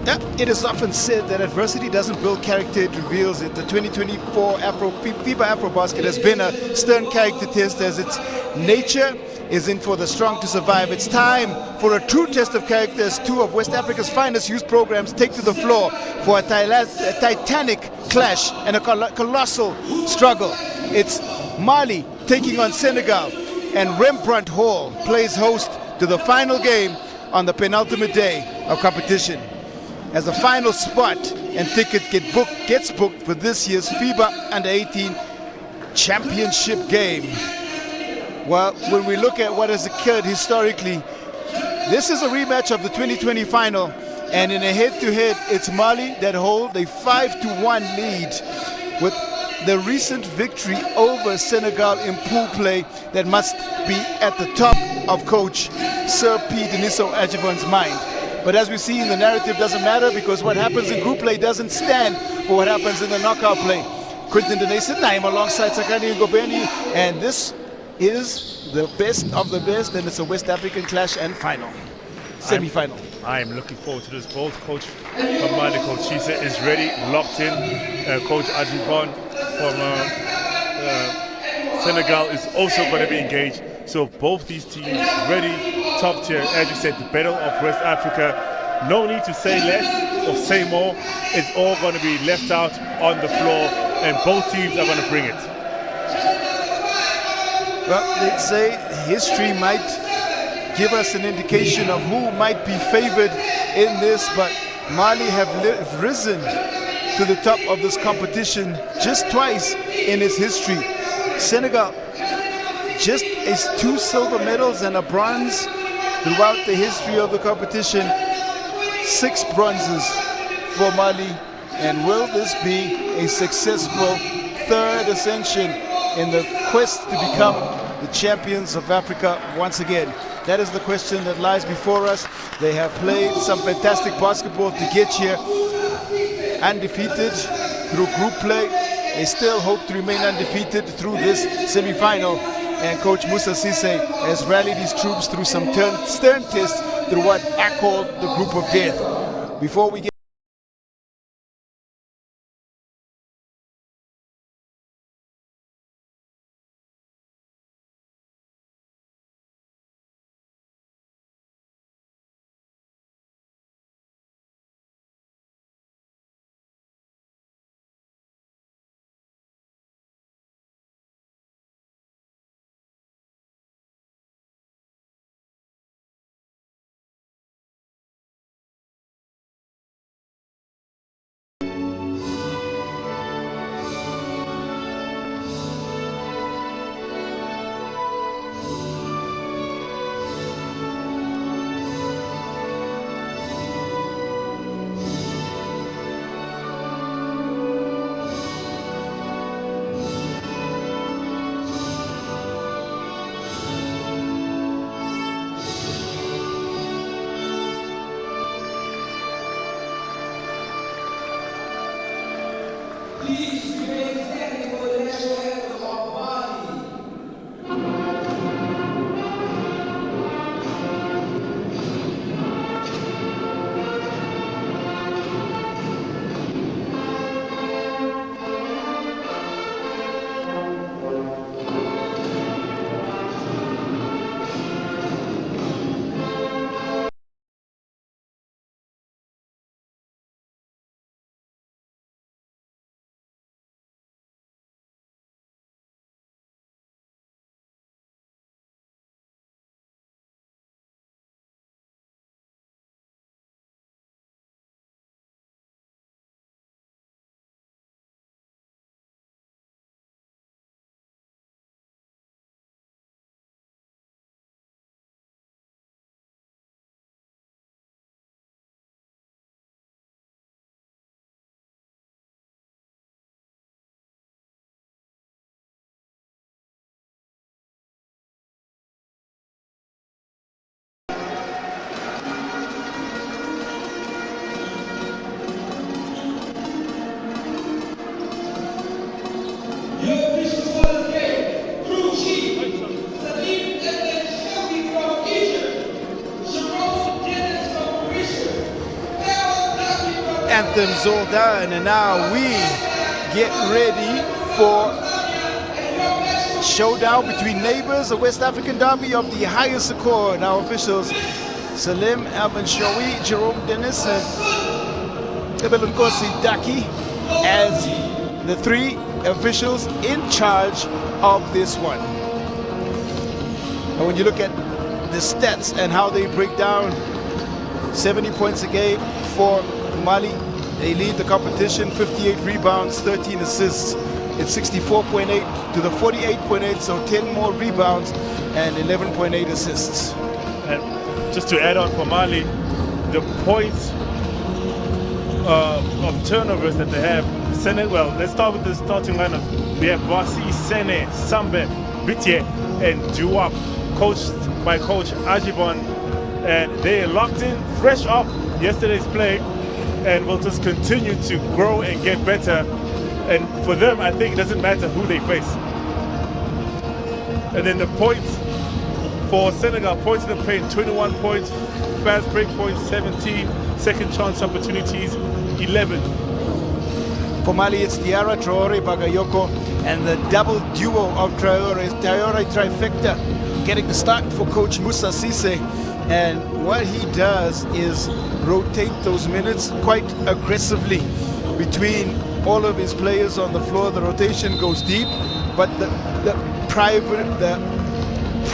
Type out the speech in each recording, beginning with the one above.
Yeah, it is often said that adversity doesn't build character, it reveals it. The 2024 FIBA AfroBasket has been a stern character test, as its nature is in for the strong to survive. It's time for a true test of character as two of West Africa's finest youth programs take to the floor for a titanic clash and a colossal struggle. It's Mali taking on Senegal, and Rembrandt Hall plays host to the final game on the penultimate day of competition, as the final spot and ticket gets booked for this year's FIBA U18 championship game. Well, when we look at what has occurred historically, this is a rematch of the 2020 final, and in a head-to-head, it's Mali that hold a 5-1 lead, with the recent victory over Senegal in pool play that must be at the top of coach Sir P. Deniso Adjuvant's mind. But as we see, the narrative doesn't matter, because what happens in group play doesn't stand for what happens in the knockout play. Quinton Denason, I'm alongside Sakani Ngobeni, and this is the best of the best, and it's a West African clash and final, semi-final. I'm looking forward to this. Both coach from Mali, Coach Shisa, is ready, locked in. Coach Adjuvant from Senegal is also going to be engaged. So both these teams ready, top tier. As you said, the battle of West Africa. No need to say less or say more. It's all going to be left out on the floor, and both teams are going to bring it. Well, let's say history might give us an indication of who might be favored in this, but Mali have risen to the top of this competition just twice in its history. Senegal just is 2 silver medals and a bronze throughout the history of the competition. 6 bronzes for Mali, and will this be a successful third ascension in the quest to become the champions of Africa once again? That is the question that lies before us. They have played some fantastic basketball to get here, undefeated through group play. They still hope to remain undefeated through this semi-final, and Coach Musa Cisse has rallied his troops through some stern tests through what I call the group of death. Before we get anthems all done, and now we get ready for showdown between neighbors, a West African derby of the highest accord. Our officials, Salim Al-Banshawi, Jerome Dennis, and Ebelunkosi Daki, as the three officials in charge of this one. And when you look at the stats and how they break down, 70 points a game for Mali. They lead the competition, 58 rebounds, 13 assists. It's 64.8 to the 48.8, so 10 more rebounds and 11.8 assists. And just to add on for Mali, the points of turnovers that they have, well, let's start with the starting lineup. We have Basi, Sene, Sambe, Bitye, and Duap, coached by Coach Ajibon, and they are locked in, fresh off yesterday's play, and will just continue to grow and get better. And for them, I think it doesn't matter who they face. And then the points for Senegal, points in the paint, 21 points, fast break points, 17, second chance opportunities, 11. For Mali, it's Diarra, Traore, Bagayoko, and the double duo of Traore trifecta getting the start for Coach Musa Sise. And what he does is rotate those minutes quite aggressively between all of his players on the floor. The rotation goes deep, but the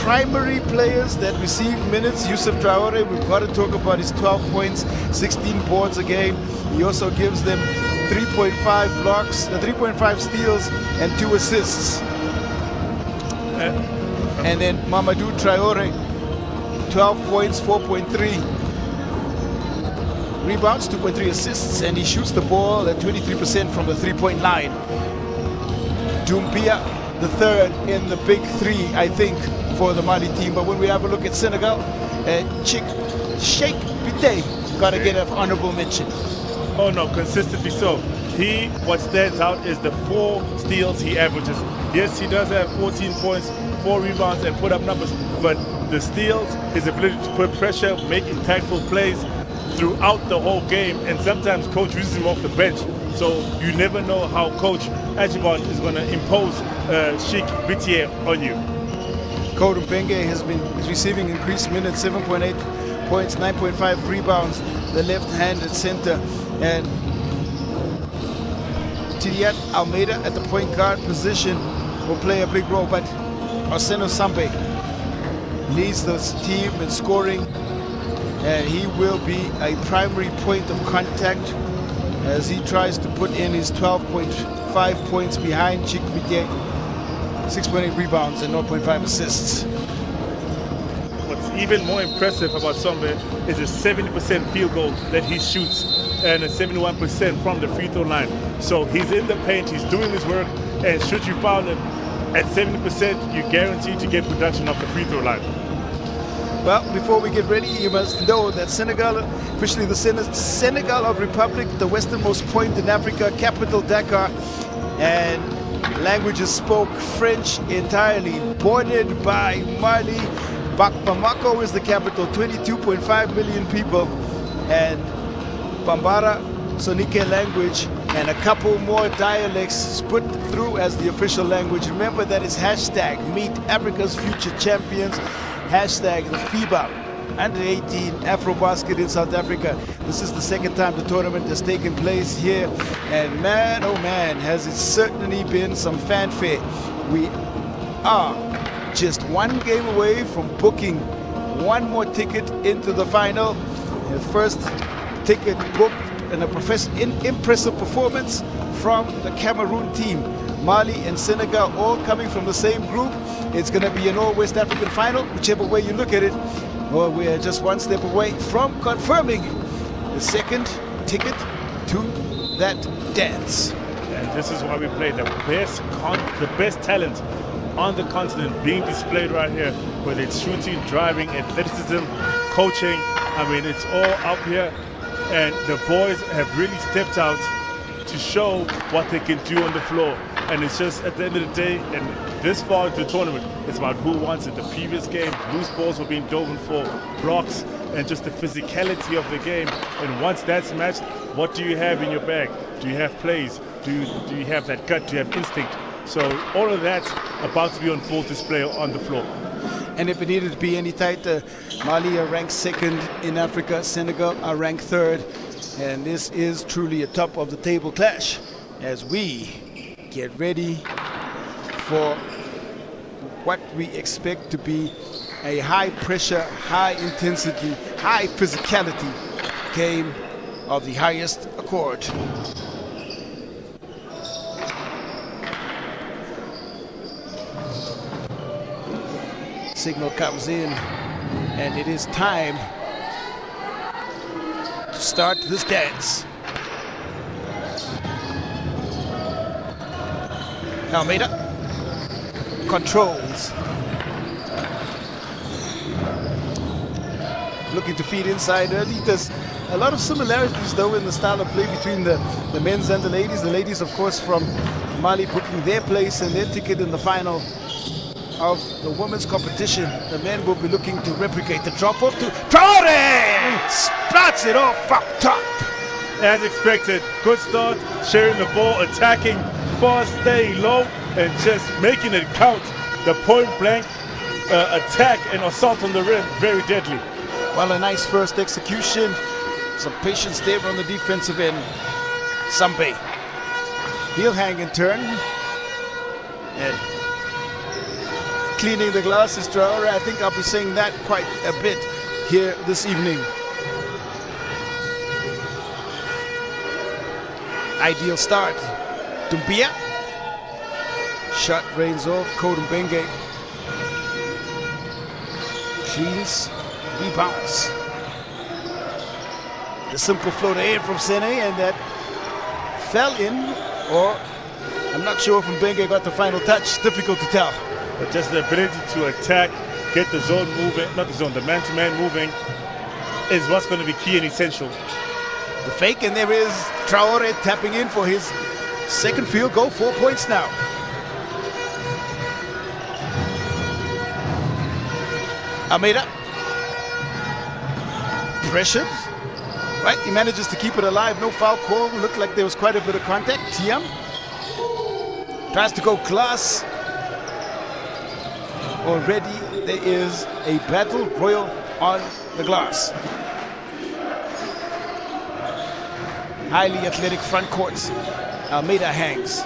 primary players that receive minutes, Yusuf Traore, we've got to talk about his 12 points, 16 boards a game. He also gives them 3.5 blocks, 3.5 steals, and 2 assists. And then Mamadou Traore, 12 points, 4.3 rebounds, 2.3 assists, and he shoots the ball at 23% from the three-point line. Doumbia, the third in the big three, I think, for the Mali team. But when we have a look at Senegal, Sheikh Biteye got to get an honorable mention. Oh no, consistently so. What stands out is the 4 steals he averages. Yes, he does have 14 points, 4 rebounds, and put up numbers, but the steals, his ability to put pressure, make impactful plays throughout the whole game, and sometimes coach uses him off the bench. So you never know how Coach Ajibon is going to impose Sheikh Biteye on you. Kodu Benge has been receiving increased minutes, 7.8 points, 9.5 rebounds, the left-handed center, and Tidiat Almeida at the point guard position will play a big role, but Oseno Sambe leads this team in scoring, and he will be a primary point of contact as he tries to put in his 12.5 points behind Sheikh Biteye, 6.8 rebounds and 0.5 assists. What's even more impressive about Sambe is a 70% field goal that he shoots and a 71% from the free throw line. So he's in the paint, he's doing his work, and should you foul him at 70%, you're guaranteed to get production off the free throw line. Well, before we get ready, you must know that Senegal, officially the Senegal of Republic, the westernmost point in Africa, capital Dakar, and languages spoke French entirely, bordered by Mali. Bamako is the capital, 22.5 million people, and Bambara, Soninke language, and a couple more dialects put through as the official language. Remember that it's hashtag Meet Africa's Future Champions, hashtag the FIBA U18 AfroBasket in South Africa. This is the second time the tournament has taken place here, and man, oh man, has it certainly been some fanfare. We are just one game away from booking one more ticket into the final. The first ticket booked and an impressive performance from the Cameroon team. Mali and Senegal all coming from the same group. It's going to be an all-West African final, whichever way you look at it. Well, we are just one step away from confirming the second ticket to that dance. And this is why we play the best talent on the continent being displayed right here, whether it's shooting, driving, athleticism, coaching. I mean, it's all out here, and the boys have really stepped out to show what they can do on the floor. And it's just at the end of the day, and this far into the tournament, it's about who wants it. The previous game, loose balls were being dove for, blocks, and just the physicality of the game. And once that's matched, what do you have in your bag? Do you have plays? Do you have that gut? Do you have instinct? So all of that's about to be on full display on the floor. And if it needed to be any tighter, Mali are ranked second in Africa, Senegal are ranked third, and this is truly a top of the table clash as we get ready for what we expect to be a high pressure, high intensity, high physicality game of the highest accord. Signal comes in, and it is time to start this dance. Almeida controls, looking to feed inside early. There's a lot of similarities though in the style of play between the men's and the ladies. The ladies, of course, from Mali booking their place and their ticket in the final of the women's competition. The men will be looking to replicate the drop-off to Traore! Starts it off up top. As expected, good start, sharing the ball, attacking, fast, staying low, and just making it count. The point-blank attack and assault on the rim, very deadly. Well, a nice first execution. Some patience there on the defensive end. Sambe. He'll hang and turn. And cleaning the glasses, Traore. I think I'll be saying that quite a bit here this evening. Ideal start. Dumbia. Shot rains off. Kodumbenge. Cleans. Rebounds. The simple floater in from Sene, and that fell in, or I'm not sure if Mbenge got the final touch. Difficult to tell. But just the ability to attack, get the zone moving, not the zone, the man-to-man moving, is what's going to be key and essential. The fake, and there is Traore tapping in for his second field goal. 4 points now. Almeida. Pressured. Right, he manages to keep it alive. No foul call. Looked like there was quite a bit of contact. Tiam tries to go glass. Already there is a battle royal on the glass. Highly athletic front courts. Almeida hangs.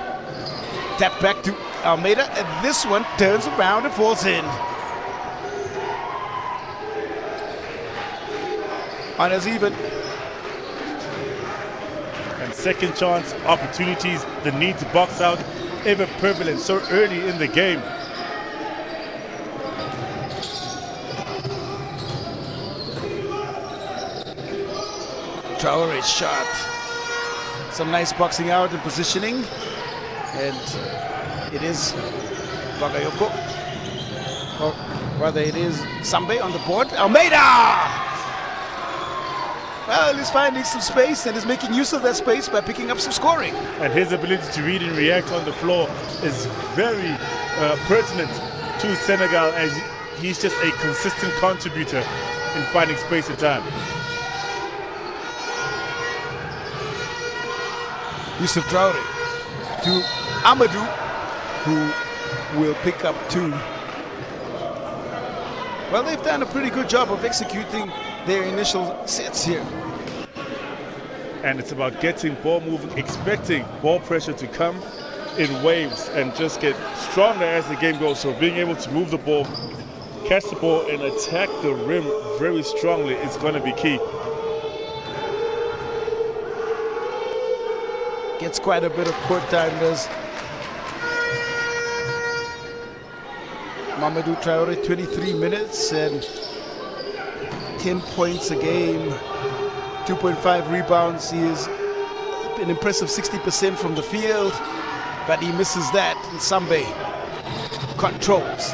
Tap back to Almeida, and this one turns around and falls in. Honors even. And second chance opportunities, the need to box out, ever prevalent so early in the game. Traore's shot. Some nice boxing out and positioning. And it is Bagayoko. Or rather it is Sambe on the board. Almeida! Well, he's finding some space and is making use of that space by picking up some scoring. And his ability to read and react on the floor is very pertinent to Senegal, as he's just a consistent contributor in finding space and time. Yusuf Traore to Amadou, who will pick up 2. Well, they've done a pretty good job of executing their initial sets here. And it's about getting ball moving, expecting ball pressure to come in waves and just get stronger as the game goes. So being able to move the ball, catch the ball, and attack the rim very strongly is going to be key. Gets quite a bit of court time, does Mamadou Traore. 23 minutes and 10 points a game, 2.5 rebounds. He is an impressive 60% from the field, but he misses that. And Sambe controls.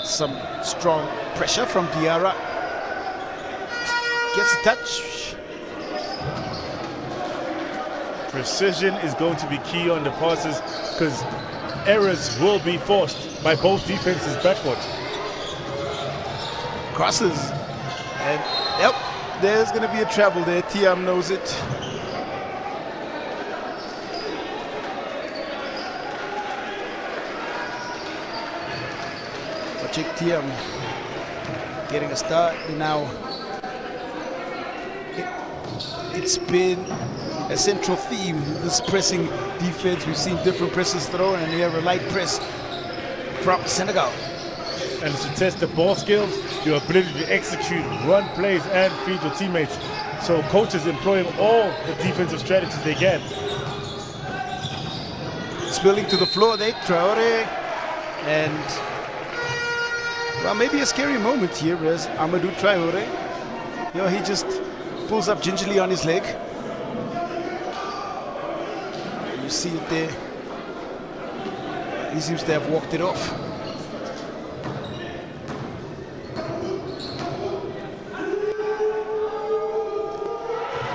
Some strong pressure from Diarra. Gets a touch. Precision is going to be key on the passes because errors will be forced by both defenses backward. Crosses And yep, there's going to be a travel there. Tiam knows it. Check Tiam getting a start now. It's been a central theme, this pressing defense. We've seen different presses thrown, and we have a light press from Senegal. And to test the ball skills, your ability to execute, run plays, and feed your teammates. So coaches employing all the defensive strategies they can. Spilling to the floor there, Traore, and well, maybe a scary moment here as Amadou Traore. You know, he just pulls up gingerly on his leg. You see it there. He seems to have walked it off.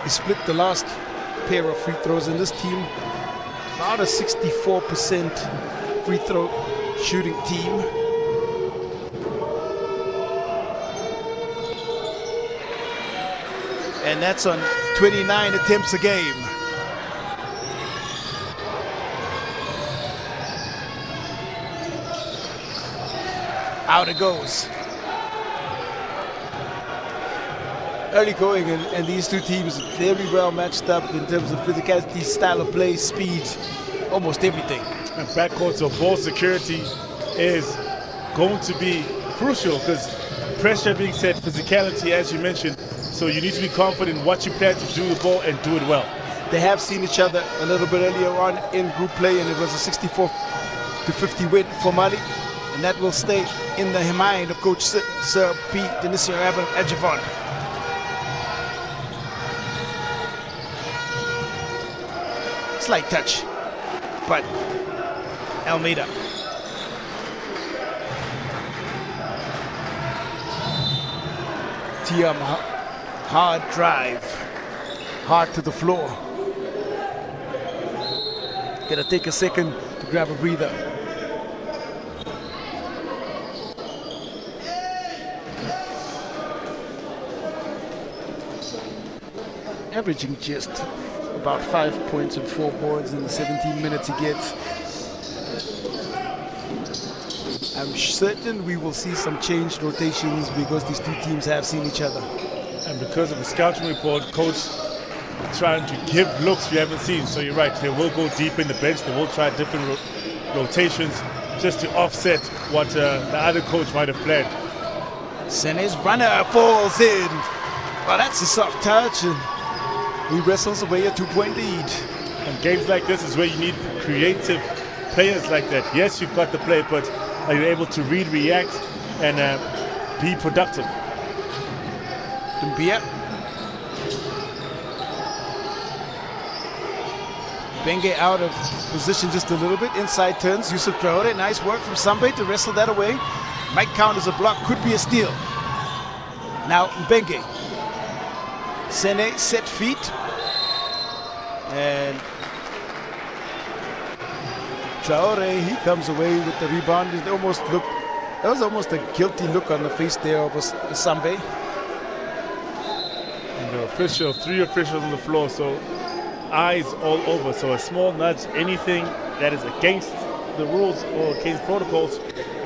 He split the last pair of free throws in this team. About a 64% free throw shooting team. And that's on 29 attempts a game. Out it goes. Early going, and these two teams very well matched up in terms of physicality, style of play, speed, almost everything. And backcourt, so ball security is going to be crucial because pressure being set, physicality, as you mentioned. So you need to be confident in what you plan to do with the ball and do it well. They have seen each other a little bit earlier on in group play, and it was a 64-50 win for Mali. And that will stay in the mind of Coach Sir P. Denisio Adjavon. Slight touch, but Almeida. Tiam, hard drive, hard to the floor. Gonna take a second to grab a breather. Averaging just about 5 points and 4 boards in the 17 minutes he gets. I'm certain we will see some changed rotations because these two teams have seen each other. And because of the scouting report, coach trying to give looks you haven't seen. So you're right, they will go deep in the bench. They will try different rotations just to offset what the other coach might have planned. Sene's runner falls in. Well, that's a soft touch, and he wrestles away a 2-point lead. And games like this is where you need creative players like that. Yes, you've got the play, but are you able to read, react, and be productive? Dumbia. Benge out of position just a little bit. Inside turns. Yusuf Traore. Nice work from Sambe to wrestle that away. Might count as a block. Could be a steal. Now Benge. Sene set feet. And Traore, he comes away with the rebound. It almost looked, that was almost a guilty look on the face there of Sambe. And the official, 3 officials on the floor, so eyes all over. So a small nudge, anything that is against the rules or against protocols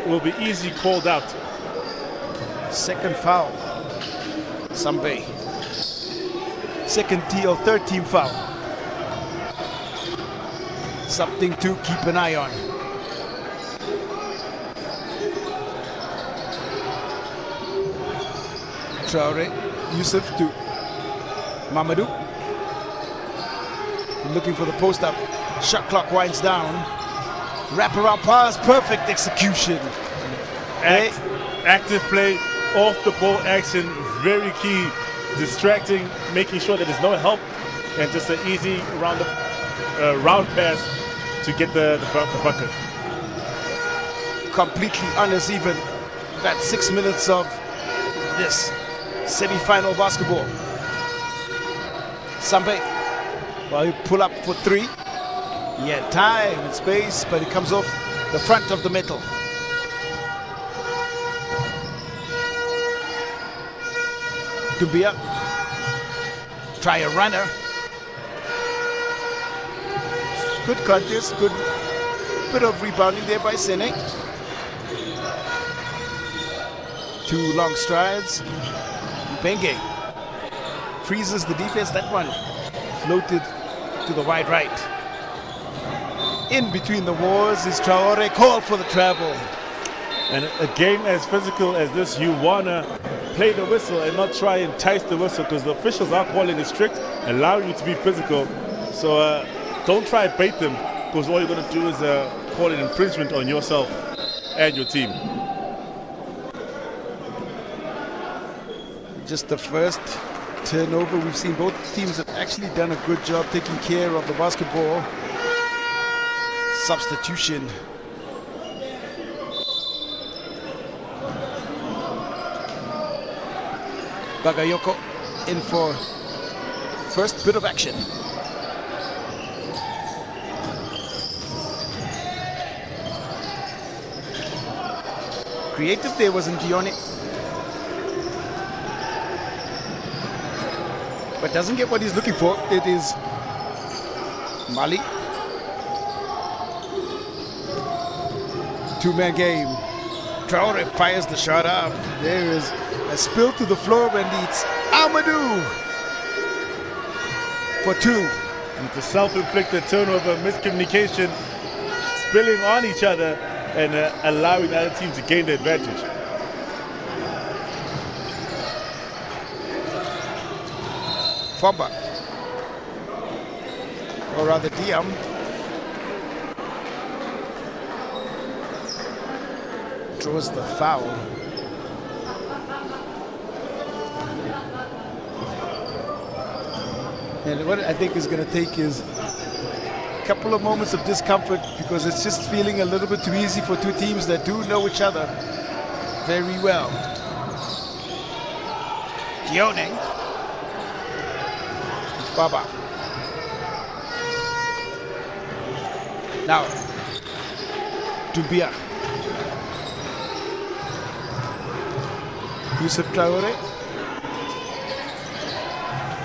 will be easily called out. Second foul, Sambe. Second TL, third team foul. Something to keep an eye on. Traore, Yusuf to Mamadou. Looking for the post up. Shot clock winds down. Wraparound pass, perfect execution. Active play, off the ball action, very key. Distracting, making sure that there's no help, and just an easy round pass to get the bucket. Completely honest, even that 6 minutes of this semi-final basketball. Sambe, well, he pull up for 3. He had time and space, but he comes off the front of the metal. Dumbia. Try a runner. Good contest, good bit of rebounding there by Sene. 2 long strides. Benge freezes the defense. That one floated to the wide right. In between the walls is Traore, called for the travel. And a game as physical as this, you wanna play the whistle and not try and entice the whistle, because the officials are calling it strict, allowing you to be physical. So don't try and bait them, because all you're gonna do is call an infringement on yourself and your team. Just the first turnover. We've seen both teams have actually done a good job taking care of the basketball. Substitution. Bagayoko in for first bit of action. Creative there was Ndione, but doesn't get what he's looking for. It is Mali. 2-man game. Traore fires the shot up. There is a spill to the floor, and it's Amadou for 2. And it's a self-inflicted turnover, miscommunication, spilling on each other and allowing the other team to gain the advantage. Famba, or rather Diam, draws the foul. And what I think is going to take is a couple of moments of discomfort, because it's just feeling a little bit too easy for 2 teams that do know each other very well. Gione. Baba. Now, Dumbia. Yusuf Traore.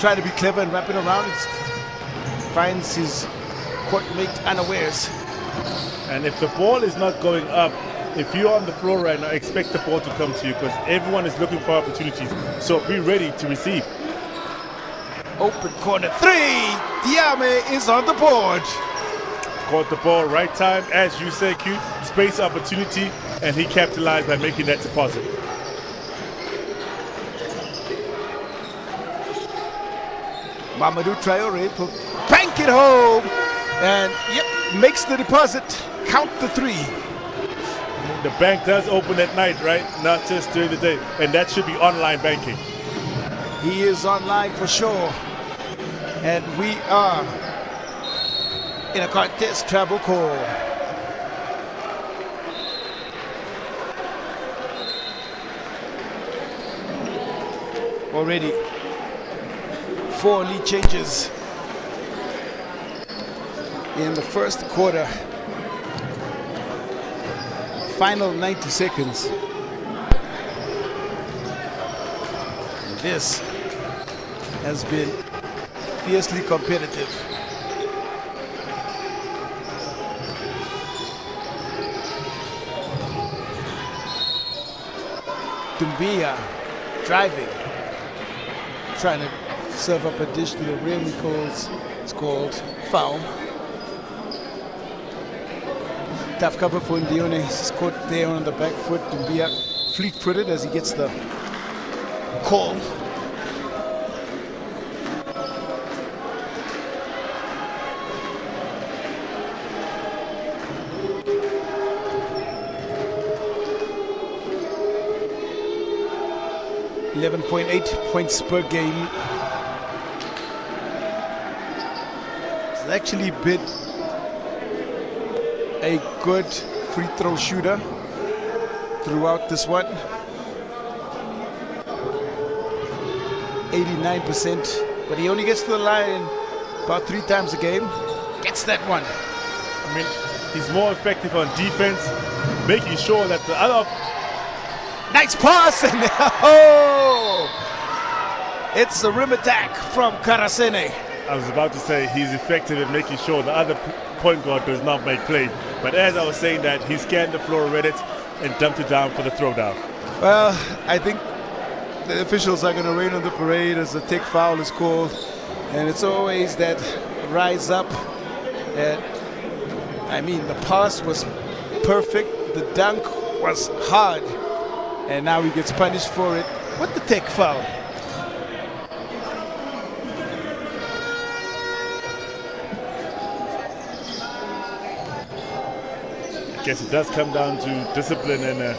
Try to be clever and wrap it around. Finds his court mate unawares. And if the ball is not going up, if you're on the floor right now, expect the ball to come to you, because everyone is looking for opportunities. So be ready to receive. Open corner 3. Diame is on the board. Caught the ball right time, as you said, Q. Space opportunity, and he capitalized by making that deposit. Mamadou Traore will bank it home, and makes the deposit. Count the 3. The bank does open at night, right? Not just during the day, and that should be online banking. He is online for sure, and we are in a contest travel call. Already 4 lead changes in the first quarter. Final 90 seconds. This has been fiercely competitive. Dumbia driving, trying to serve up a dish to the rim. It's called foul. Tough cover for Ndione. He's caught there on the back foot. Dumbia fleet-footed as he gets the call. .8 points per game. He's actually been a good free throw shooter throughout this one. 89%, but he only gets to the line about 3 times a game. Gets that one. I mean, he's more effective on defense, making sure that the other... Nice pass, and oh! It's a rim attack from Karasene. I was about to say he's effective in making sure the other point guard does not make play. But as I was saying that, he scanned the floor, read it, and dumped it down for the throwdown. Well, I think the officials are going to rain on the parade as the tech foul is called. And it's always that rise up. And I mean, the pass was perfect. The dunk was hard. And now he gets punished for it with the tech foul. I guess it does come down to discipline and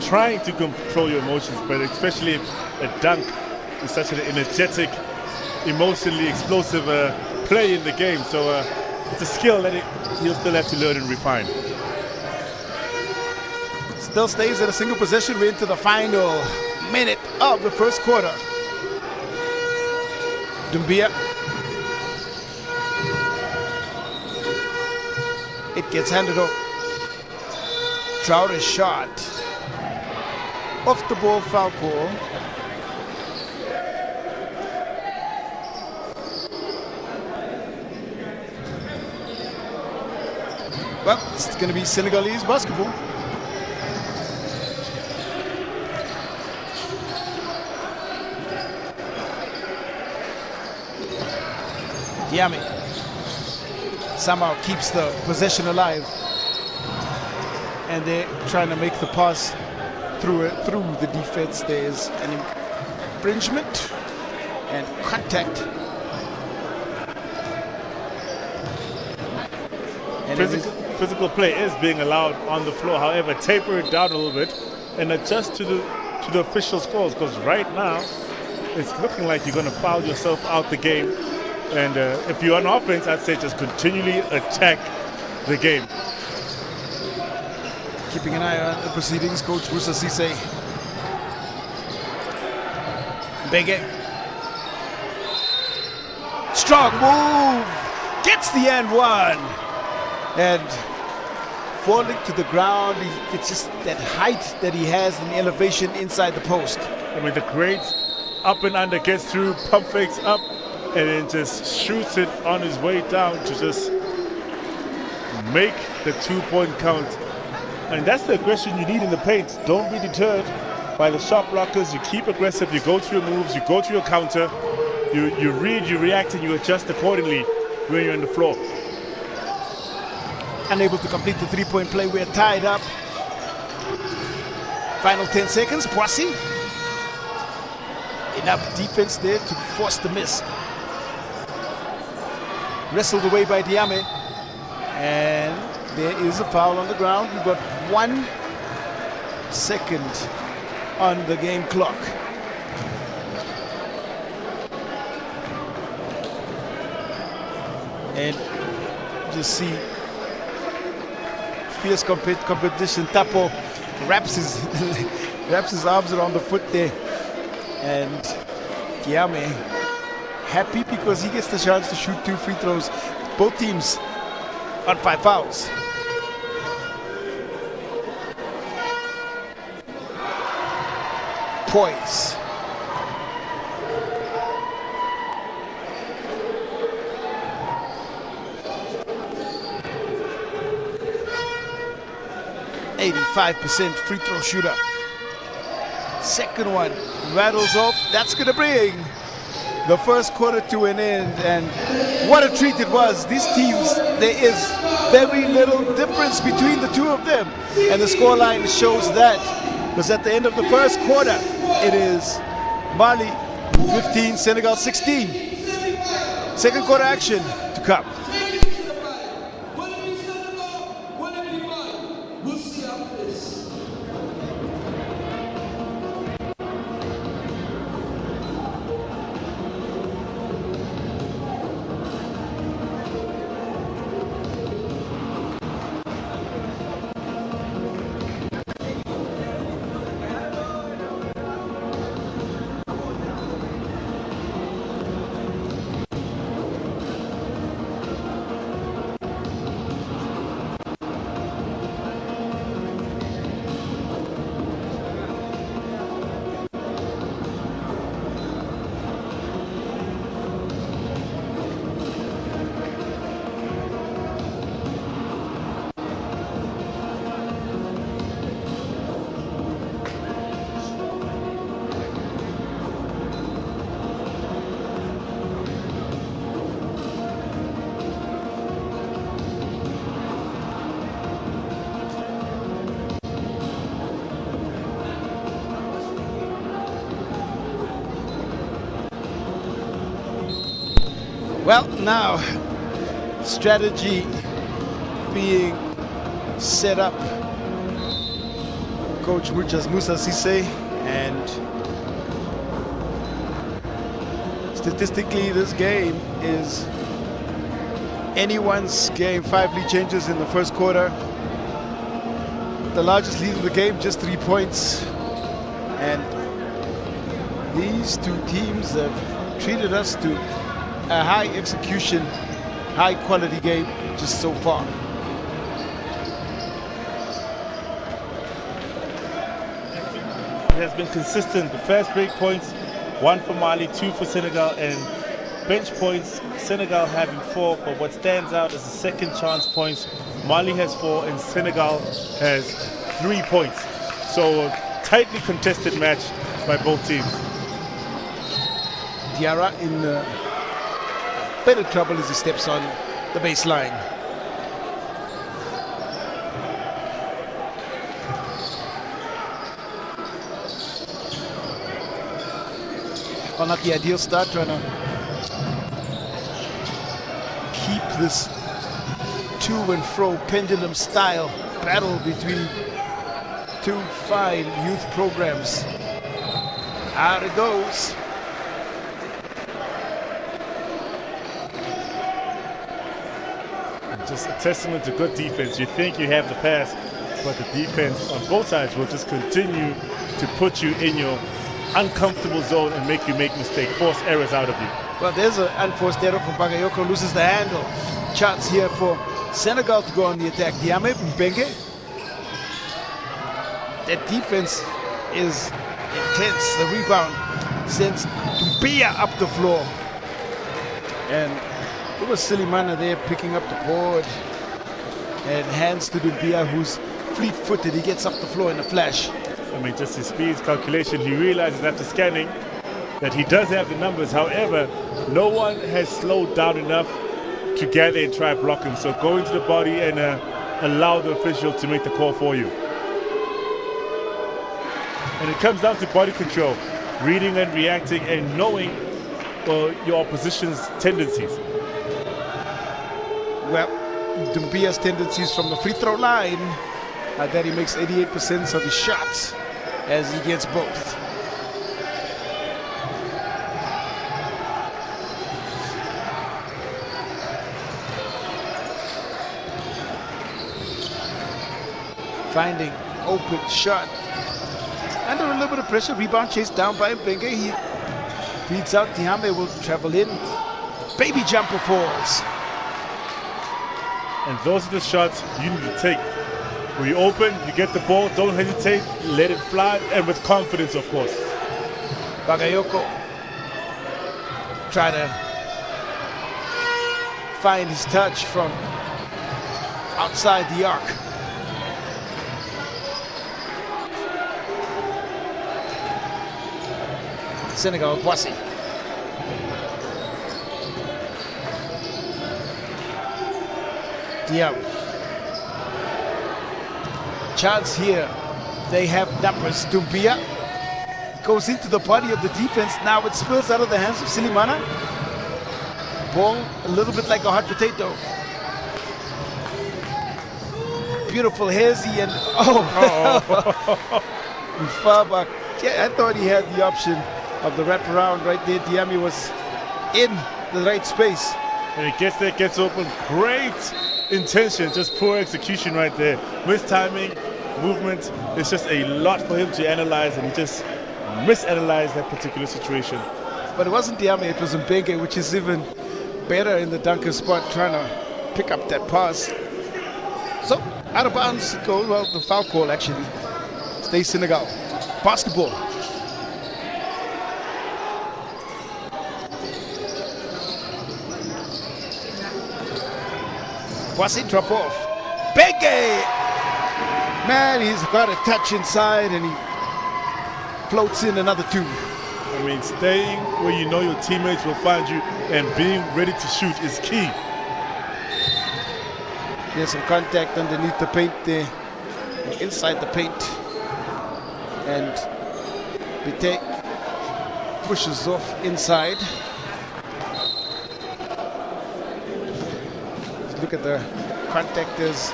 trying to control your emotions, but especially if a dunk is such an energetic, emotionally explosive play in the game. So it's a skill that he'll still have to learn and refine. Still stays at a single possession. We're into the final minute of the first quarter. Dumbia. It gets handed over. Trout is shot. Off the ball, foul call. Well, it's going to be Senegalese basketball. Diame somehow keeps the possession alive. And they're trying to make the pass through the defense. There's an infringement and contact. And physical play is being allowed on the floor. However, taper it down a little bit and adjust to the officials' calls, because right now it's looking like you're going to foul yourself out the game. And if you're on offense, I'd say just continually attack the game. Keeping an eye on the proceedings, Coach Rusa Cisse. Bege. Strong move. Gets the and one. And falling to the ground, it's just that height that he has and elevation inside the post. I mean, the great up and under gets through, pump fakes up, and then just shoots it on his way down to just make the 2-point count. And that's the aggression you need in the paint. Don't be deterred by the shot blockers. You keep aggressive, you go to your moves, you go to your counter, you read, you react, and you adjust accordingly when you're on the floor. Unable to complete the three-point play. We're tied up. Final 10 seconds. Boissy. Enough defense there to force the miss. Wrestled away by Diame. And there is a foul on the ground. We've got 1 second on the game clock. And just see fierce competition. Tapo wraps his arms around the foot there. And Diame happy because he gets the chance to shoot 2 free throws. Both teams on 5 fouls. Poise. .85% free throw shooter. Second one rattles off. That's going to bring the first quarter to an end. And what a treat it was. These teams, there is very little difference between the two of them. And the scoreline shows that. Because at the end of the first quarter, it is Mali 15, Senegal 16. Second quarter action to come. Well, now strategy being set up. Coach Musa Sise, and statistically this game is anyone's game. 5 lead changes in the first quarter. The largest lead of the game, just 3 points. And these two teams have treated us to a high execution, high quality game just so far. It has been consistent. The first break points, 1 for Mali, 2 for Senegal, and bench points, Senegal having 4, but what stands out is the second chance points. Mali has 4 and Senegal has 3 points. So a tightly contested match by both teams. Diarra in bit of trouble as he steps on the baseline. Well, not the ideal start, trying to keep this to and fro pendulum style battle between two fine youth programs. Out it goes. Just a testament to good defense. You think you have the pass, but the defense on both sides will just continue to put you in your uncomfortable zone and make you make mistakes, force errors out of you. Well, there's an unforced error from Bakayoko, loses the handle. Chance here for Senegal to go on the attack. Diame Mbenge. That defense is intense. The rebound sends Dumbia up the floor. And it was Silimana there picking up the board. And hands to Dumbia, who's fleet-footed. He gets up the floor in a flash. I mean, just his speed calculation, he realizes after scanning that he does have the numbers. However, no one has slowed down enough to gather and try to block him. So go into the body and allow the official to make the call for you. And it comes down to body control, reading and reacting and knowing your opposition's tendencies. Well, Dumbia's tendencies from the free throw line are that he makes 88% of his shots as he gets both. Finding open shot. Under a little bit of pressure, rebound chased down by Mbenge. He feeds out, Diame will travel in. Baby jumper falls. And those are the shots you need to take. When you open, you get the ball, don't hesitate, let it fly, and with confidence, of course. Bakayoko trying to find his touch from outside the arc. Senegal, Boissy. Diab. Chance here. They have numbers. Dumbia goes into the body of the defense. Now it spills out of the hands of Silimana. Ball a little bit like a hot potato. Beautiful hazy and far back. Yeah, I thought he had the option of the wraparound right there. Diame was in the right space. And it gets there, gets open. Great intention, just poor execution right there. Mistiming, movement. It's just a lot for him to analyze, and he just misanalyzed that particular situation. But it wasn't Diame, it was Mbenge, which is even better in the dunker spot, trying to pick up that pass. So, out of bounds it goes. Well, the foul call actually stays Senegal. Basketball. Boissy drop off. Mbenge! Man, he's got a touch inside and he floats in another two. I mean, staying where you know your teammates will find you and being ready to shoot is key. There's some contact underneath the paint there, inside the paint. And Bite pushes off inside. look at the contactors.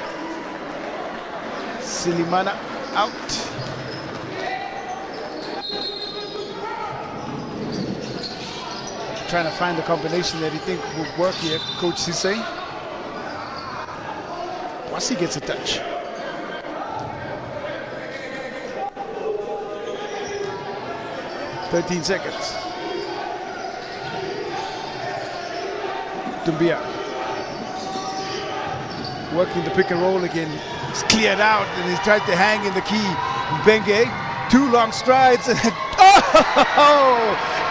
Silimana out. Trying to find the combination that he thinks will work here, Coach Cisse. Once he gets a touch. "13 seconds. Dumbia working the pick and roll again. It's cleared out and he's tried to hang in the key. Mbenge, 2 long strides and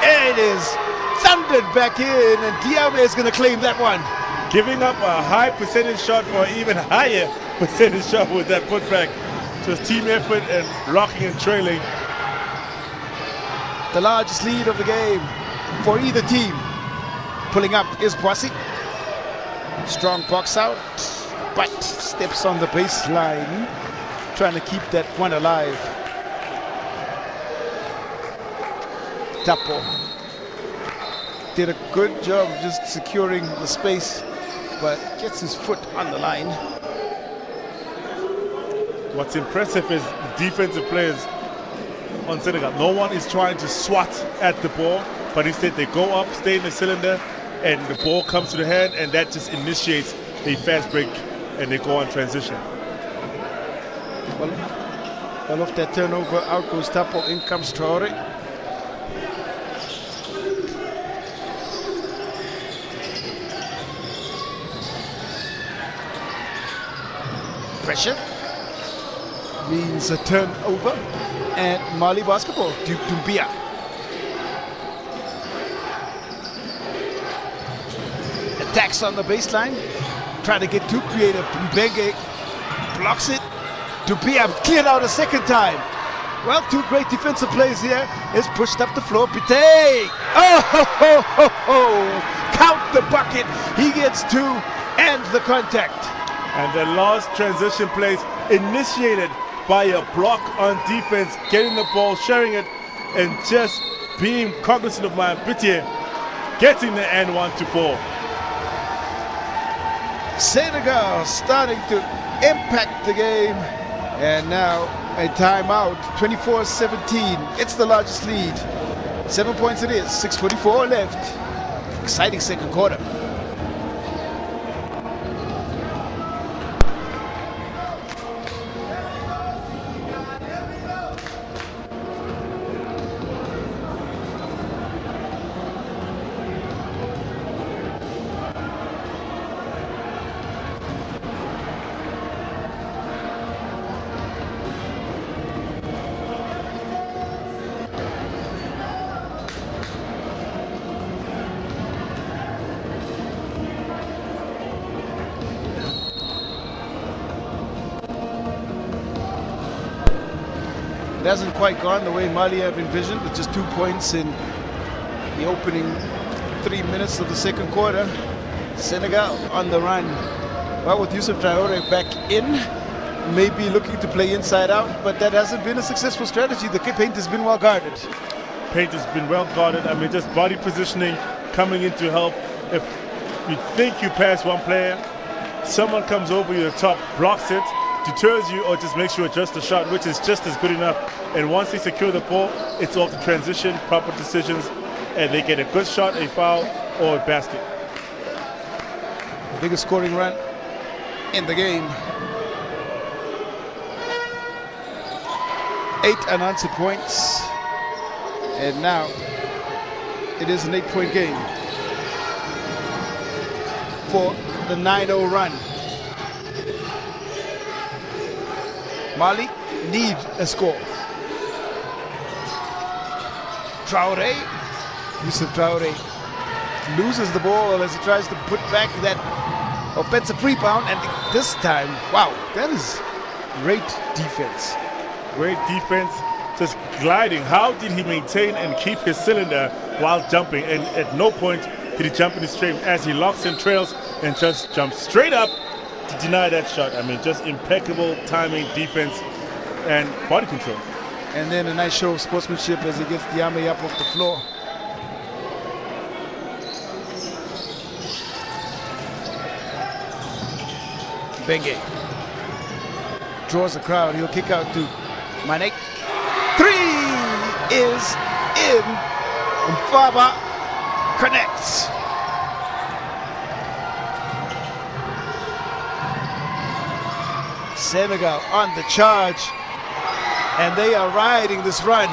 it is thundered back in, and Diame is going to claim that one. Giving up a high percentage shot for an even higher percentage shot with that putback. Just team effort and rocking and trailing. The largest lead of the game for either team. Pulling up is Boissy. Strong box out, but steps on the baseline, trying to keep that one alive. Tapo did a good job of just securing the space, but gets his foot on the line. What's impressive is the defensive players on Senegal. No one is trying to swat at the ball, but instead they go up, stay in the cylinder, and the ball comes to the hand, and that just initiates a fast break, and they go on transition. Well, off that turnover, out goes Tapo, in comes Traore. Pressure means a turnover, and Mali basketball, Dumbia. Attacks on the baseline, trying to get too creative. Mbenge blocks it. Dumbia cleared out a second time. Well, 2 great defensive plays here. Is pushed up the floor. Pite! Oh, ho, ho, ho, ho. Count the bucket. He gets 2 and the contact. And the last transition plays initiated by a block on defense, getting the ball, sharing it, and just being cognizant of my Pitié, getting the end 1 to 4. Senegal starting to impact the game, and now a timeout. 24-17. It's the largest lead. 7 points it is. 6:44 left. Exciting second quarter. It hasn't quite gone the way Mali have envisioned, with just 2 points in the opening 3 minutes of the second quarter. Senegal on the run. Well, with Youssef Traore back in, maybe looking to play inside out, but that hasn't been a successful strategy. The paint has been well guarded. Paint has been well guarded. I mean, just body positioning coming in to help. If you think you pass one player, someone comes over your top, blocks it, deters you, or just makes you adjust the shot, which is just as good enough. And once they secure the ball, it's off the transition, proper decisions, and they get a good shot, a foul, or a basket. Biggest scoring run in the game. 8 unanswered points, and now it is an 8-point game for the 9-0 run. Mali need a score. Traore, Youssef Traore loses the ball as he tries to put back that offensive rebound, and this time, wow, that is great defense. Great defense, just gliding. How did he maintain and keep his cylinder while jumping? And at no point did he jump in his straight as he locks and trails and just jumps straight up to deny that shot. I mean, just impeccable timing, defense, and body control. And then a nice show of sportsmanship as he gets Diame up off the floor. Benge draws the crowd. He'll kick out to Mane. 3 is in. Faba connects. Senegal on the charge, and they are riding this run.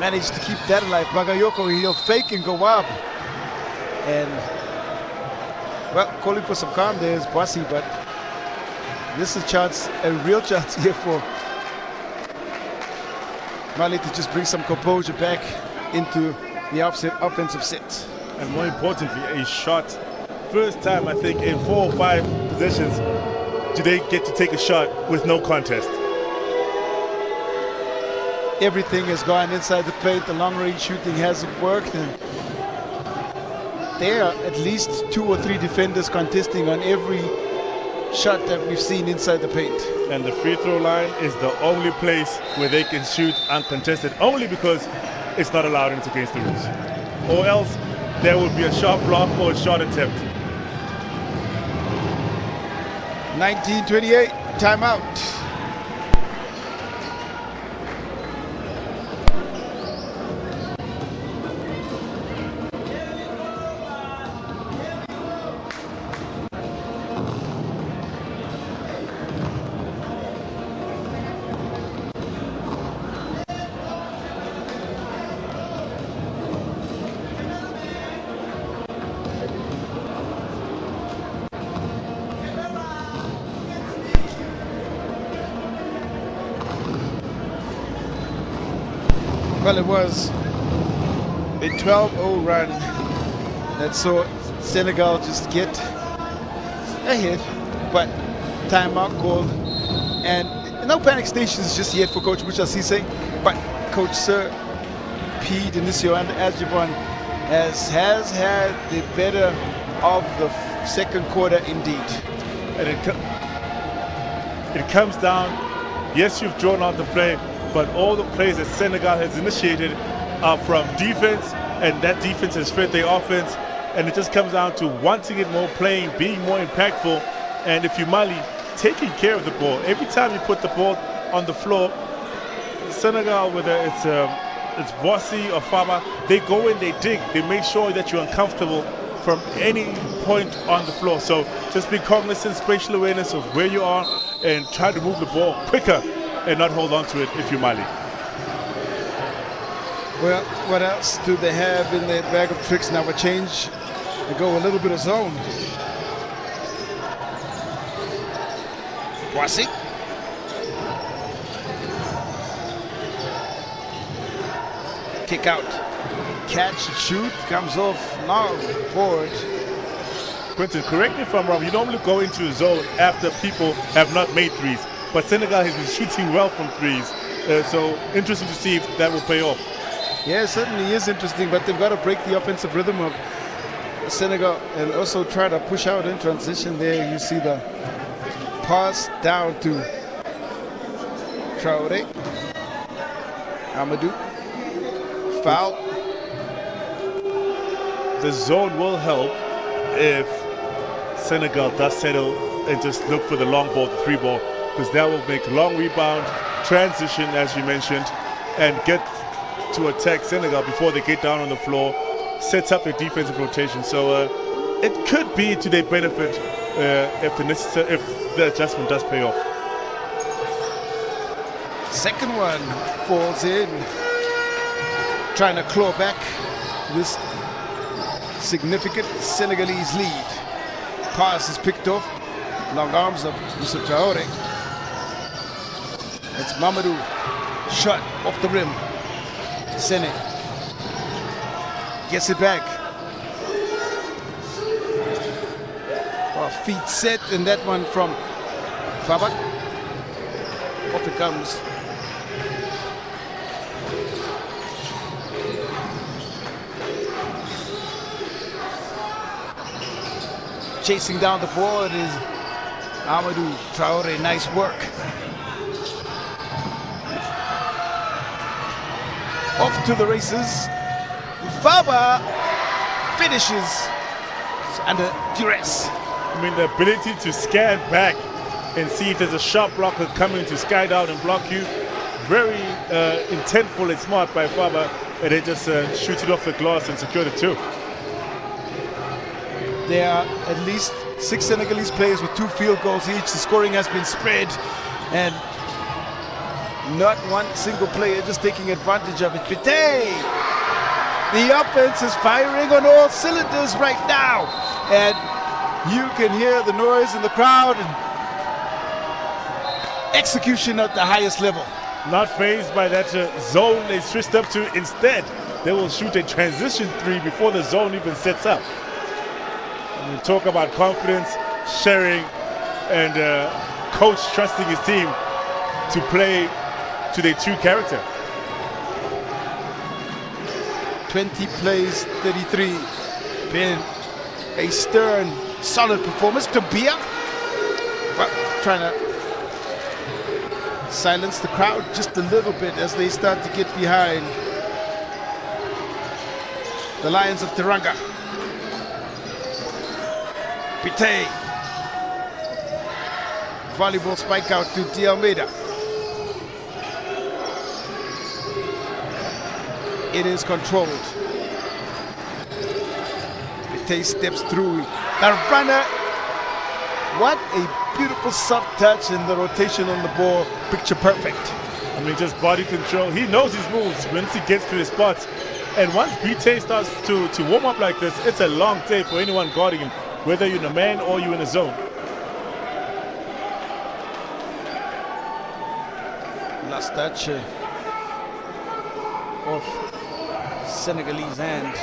Managed to keep that alive. Bagayoko, he'll fake and go up. And, well, calling for some calm there is Bossy, but this is a real chance here for Mali to just bring some composure back into the offensive set. And more importantly, a shot. First time, I think, in 4 or 5 possessions, do they get to take a shot with no contest. Everything has gone inside the paint. The long-range shooting hasn't worked, and there are at least 2 or 3 defenders contesting on every shot that we've seen inside the paint. And the free throw line is the only place where they can shoot uncontested, only because it's not allowed and it's against the rules. Or else there would be a shot block or a shot attempt. 1928, timeout. Well, it was a 12-0 run that saw Senegal just get ahead, but timeout called, and no panic stations just yet for Coach Mucha Cisse, but Coach Sir P. Denisio and Adjibon has had the better of the second quarter indeed. And it comes down, yes, you've drawn out the play, but all the plays that Senegal has initiated are from defense, and that defense has fed their offense, and it just comes down to wanting it more, playing, being more impactful, and if you're Mali, taking care of the ball. Every time you put the ball on the floor, Senegal, whether it's Bossy or Faba, they go in, they dig, they make sure that you're uncomfortable from any point on the floor. So just be cognizant, spatial awareness of where you are, and try to move the ball quicker and not hold on to it if you're Mali. Well, what else do they have in their bag of tricks now? A change, they go a little bit of zone. Bossy. Kick out. Catch and shoot, comes off long board. Quentin, correct me if I'm wrong, you normally go into a zone after people have not made threes, but Senegal has been shooting well from threes, so interesting to see if that will pay off. Yeah, it certainly is interesting, but they've got to break the offensive rhythm of Senegal and also try to push out in transition there. You see the pass down to Traore. Amadou. Foul. The zone will help if Senegal does settle and just look for the long ball, the 3 ball, because that will make long rebound, transition as you mentioned, and get to attack Senegal before they get down on the floor, sets up their defensive rotation. So it could be to their benefit if the adjustment does pay off. Second one falls in, trying to claw back this significant Senegalese lead. Pass is picked off, long arms of Mr. Traore. It's Mamadou, shot off the rim. Sene gets it back. Well, feet set, and that one from Faba. Off it comes. Chasing down the ball, it is Amadou Traore. Nice work. Off to the races. Faba finishes. under duress. I mean, the ability to scan back and see if there's a sharp blocker coming to sky down and block you. Very intentful and smart by FIBA, and they just shoot it off the glass and secure the two. There are at least 6 Senegalese players with 2 field goals each. The scoring has been spread, and not one single player just taking advantage of it. Bitey! The offense is firing on all cylinders right now, and you can hear the noise in the crowd and execution at the highest level. Not fazed by that zone they switched up to. Instead, they will shoot a transition 3 before the zone even sets up. And we talk about confidence, sharing, and coach trusting his team to play to their true character. 20 plays, 33. Been a stern, solid performance. Tobia, well, trying to silence the crowd just a little bit as they start to get behind the Lions of Teranga. Bitey. Volleyball spike out to D. Almeida. It is controlled. Bitey steps through. The runner. What a beautiful soft touch, and the rotation on the ball, picture perfect. I mean, just body control. He knows his moves once he gets to his spots. And once Bitey starts to warm up like this, it's a long day for anyone guarding him, whether you're in a man or you're in a zone. Last touch of Senegalese hand.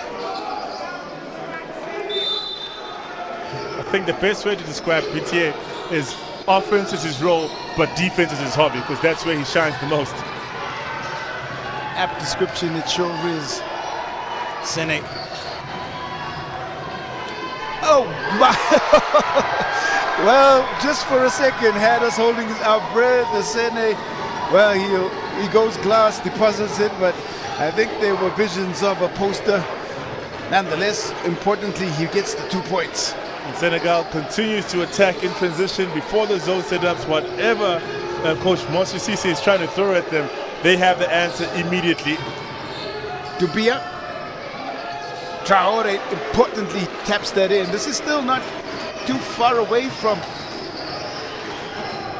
I think the best way to describe Bitey is offense is his role, but defense is his hobby, because that's where he shines the most. Apt description, it sure is. Sene. Oh my! Well, just for a second, had us holding our breath. The Sene, well, he goes glass, deposits it, but I think they were visions of a poster. Nonetheless, importantly, he gets the 2 points. And Senegal continues to attack in transition before the zone setups. Whatever Coach Monsou Cisse is trying to throw at them, they have the answer immediately. Dubia. Traore importantly taps that in. This is still not too far away from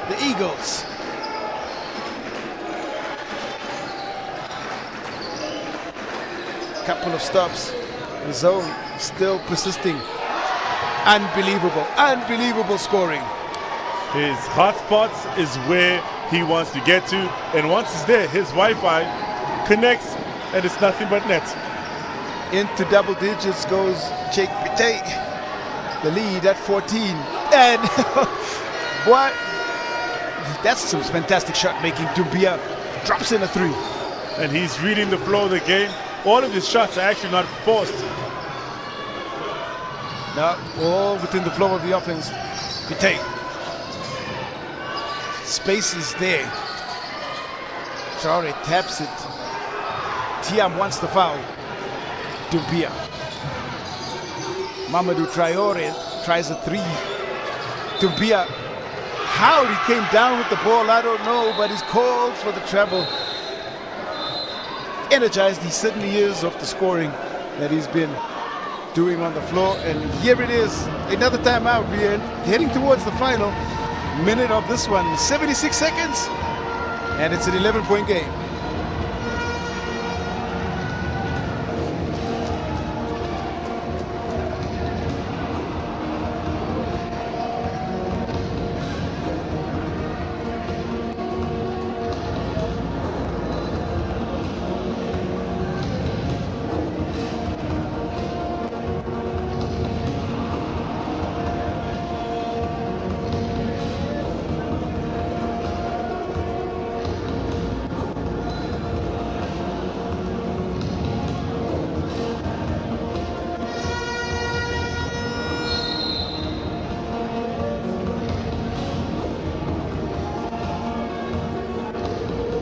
the Eagles. Couple of stops. The zone still persisting. Unbelievable scoring. His hotspots is where he wants to get to, and once he's there, his Wi-Fi connects, and it's nothing but net. Into double digits goes Jake Bitey. The lead at 14. And what? That's some fantastic shot making. Dubia drops in a 3. And he's reading the flow of the game. All of his shots are actually not forced. No, all within the flow of the offense. Bitey. Space is there. Traore taps it. Tiam wants the foul. Dubia. Mamadou Traore tries a 3. Dubia. How he came down with the ball, I don't know, but he's called for the treble. Energized he certainly is of the scoring that he's been doing on the floor, and here it is, another timeout. We are heading towards the final minute of this one, 76 seconds, and it's an 11-point game.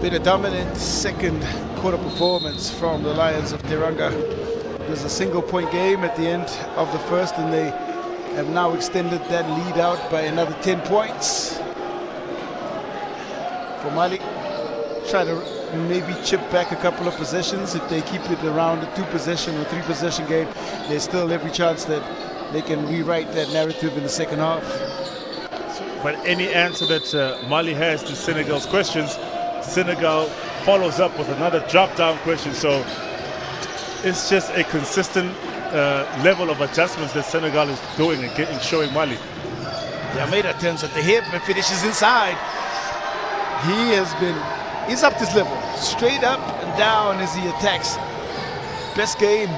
Been a dominant second quarter performance from the Lions of Teranga. It was a single-point game at the end of the first, and they have now extended that lead out by another 10 points. For Mali, try to maybe chip back a couple of possessions. If they keep it around a 2-possession or 3-possession game, there's still every chance that they can rewrite that narrative in the second half. But any answer that Mali has to Senegal's questions, Senegal follows up with another drop-down question. So it's just a consistent level of adjustments that Senegal is doing and showing Mali. The Almeida turns at the hip and finishes inside. He's up this level, straight up and down as he attacks. Best game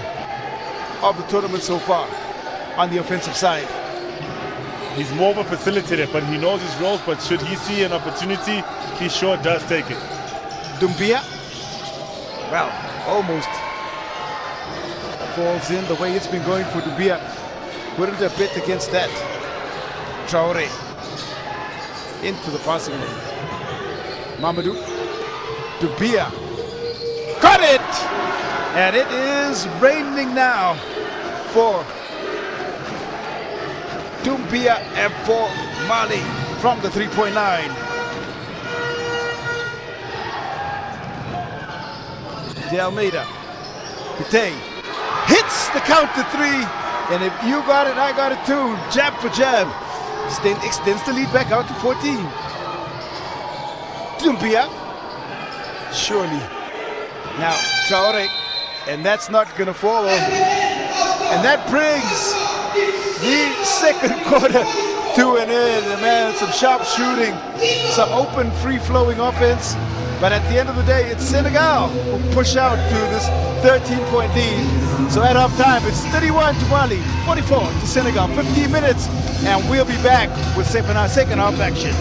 of the tournament so far on the offensive side. He's more of a facilitator, but he knows his roles. But should he see an opportunity, he sure does take it. Doumbia, well, almost falls in the way it's been going for Doumbia. Wouldn't have bet against that. Traore into the passing lane. Mamadou, Doumbia, got it! And it is raining now for Doumbia and for Mali from the 3-point line. De Almeida, Pite hits the counter three, and if you got it, I got it too. Jab for jab. Extends the lead back out to 14. Doumbia, surely. Now Traore, and that's not gonna follow. And that brings the second quarter to an end. Man, some sharp shooting, some open, free-flowing offense. But at the end of the day, it's Senegal who push out to this 13-point lead. So at halftime, it's 31 to Mali, 44 to Senegal. 15 minutes, and we'll be back with second half action.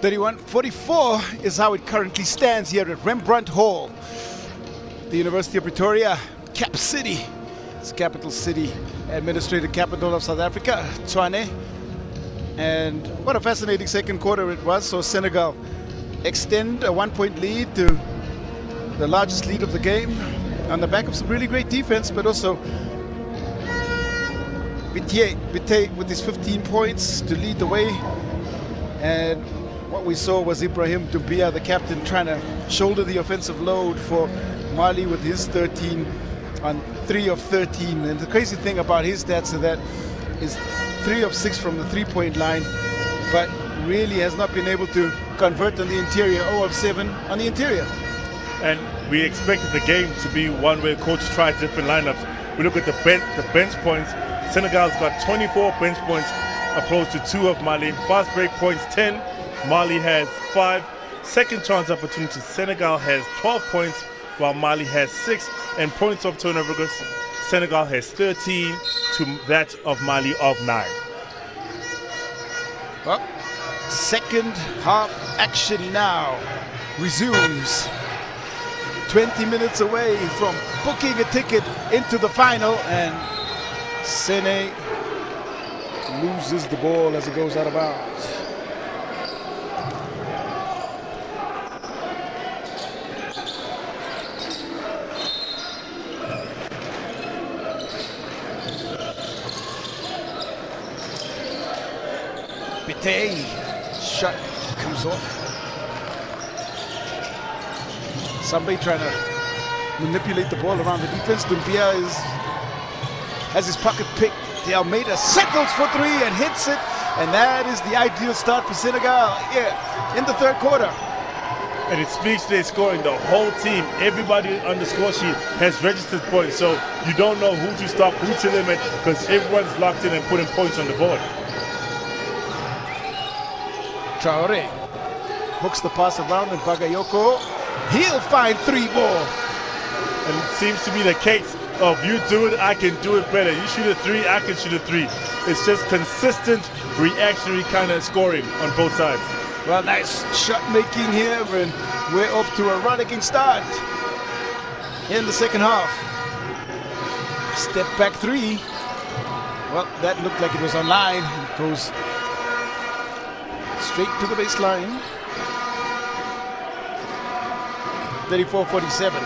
31-44 is how it currently stands here at Rembrandt Hall, the University of Pretoria, Cap City. It's capital city, administrative capital of South Africa, Tshwane. And what a fascinating second quarter it was. So Senegal extend a 1-point lead to the largest lead of the game on the back of some really great defense, but also Biteye with his 15 points to lead the way. And what we saw was Ibrahim Doumbia, the captain, trying to shoulder the offensive load for Mali with his 13 on 3 of 13. And the crazy thing about his stats is that is 3 of 6 from the three-point line, but really has not been able to convert on the interior, 0 of 7 on the interior. And we expected the game to be one where coaches try different lineups. We look at the bench points. Senegal's got 24 bench points opposed to 2 of Mali. Fast break points 10. Mali has 5. Second chance opportunities. Senegal has 12 points while Mali has 6. And points of turnovers, Senegal has 13 to that of Mali of 9. Well, second half action now resumes. 20 minutes away from booking a ticket into the final, and Sene loses the ball as it goes out of bounds. Biteye shot comes off. Somebody trying to manipulate the ball around the defense. Doumbia has his pocket picked. De Almeida settles for 3 and hits it, and that is the ideal start for Senegal in the third quarter. And it speaks to their scoring. The whole team, everybody on the score sheet has registered points, so you don't know who to stop, who to limit, because everyone's locked in and putting points on the board. Traore hooks the pass around, and Bagayoko, he'll find 3 more. And it seems to be the case of you do it, I can do it better. You shoot a 3, I can shoot a 3. It's just consistent, reactionary kind of scoring on both sides. Well, nice shot making here, and we're off to a rollicking start in the second half. Step back 3. Well, that looked like it was online. It goes straight to the baseline. 34-47.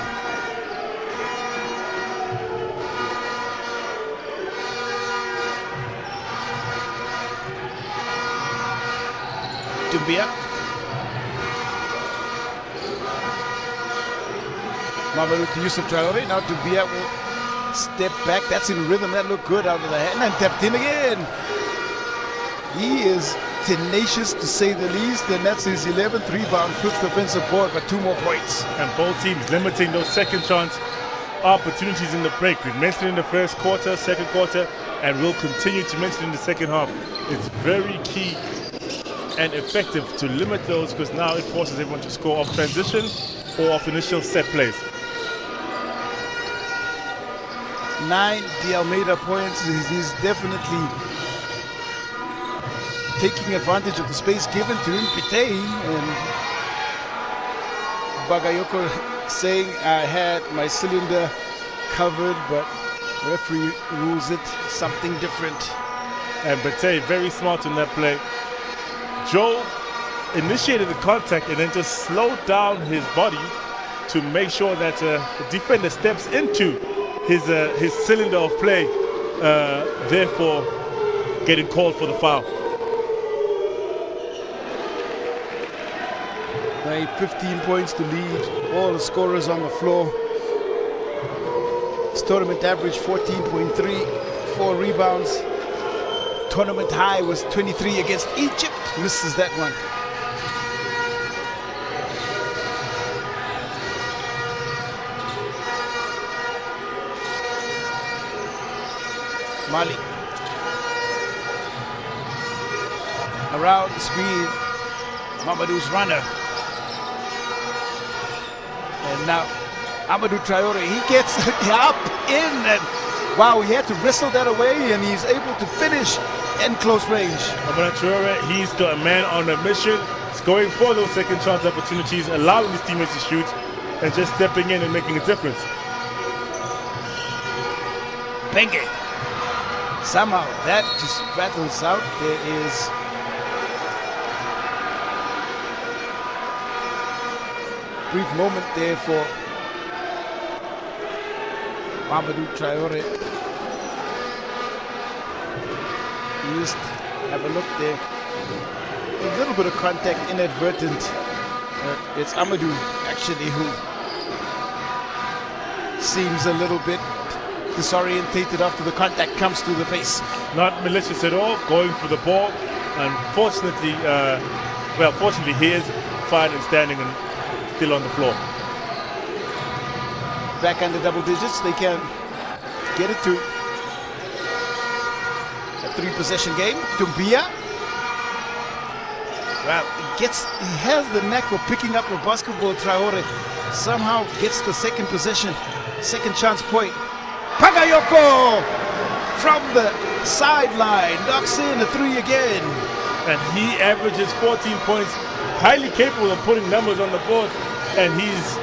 Doumbia. Mamadou to Yusuf Traore. Now Doumbia will step back. That's in rhythm. That looked good out of the hand. And tapped in again. He is tenacious to say the least, and that's his 11th rebound, 5th offensive board, but 2 more points. And both teams limiting those second chance opportunities in the break. We've mentioned in the first quarter, second quarter, and we'll continue to mention in the second half. It's very key and effective to limit those, because now it forces everyone to score off transition or off initial set plays. 9 De Almeida points. He's definitely taking advantage of the space given to him. Biteye and Bagayoko saying, I had my cylinder covered, but referee rules it something different. And Biteye very smart in that play. Joe initiated the contact and then just slowed down his body to make sure that the defender steps into his cylinder of play, therefore getting called for the foul. 15 points to lead all the scorers on the floor. His tournament average 14.3, 4 rebounds. Tournament high was 23 against Egypt. Misses that one. Mali. Around the screen, Mamadou's runner. And now Amadou Traore, he gets up in, and wow, he had to wrestle that away, and he's able to finish in close range. Amadou Traore, he's got a man on a mission, going for those second chance opportunities, allowing his teammates to shoot, and just stepping in and making a difference. Benge. Somehow that just rattles out. There is a brief moment there for Mamadou Traore. Just have a look there. A little bit of contact, inadvertent. It's Amadou actually who seems a little bit disorientated after the contact comes to the face. Not malicious at all, going for the ball. Unfortunately, fortunately he is fine and standing and still on the floor. Back under double digits, they can get it to a 3-possession game. Dumbia. Well, he has the knack for picking up the basketball. Traore somehow gets the second possession, second chance point. Pagayoko from the sideline knocks in a 3 again. And he averages 14 points, highly capable of putting numbers on the board, and he's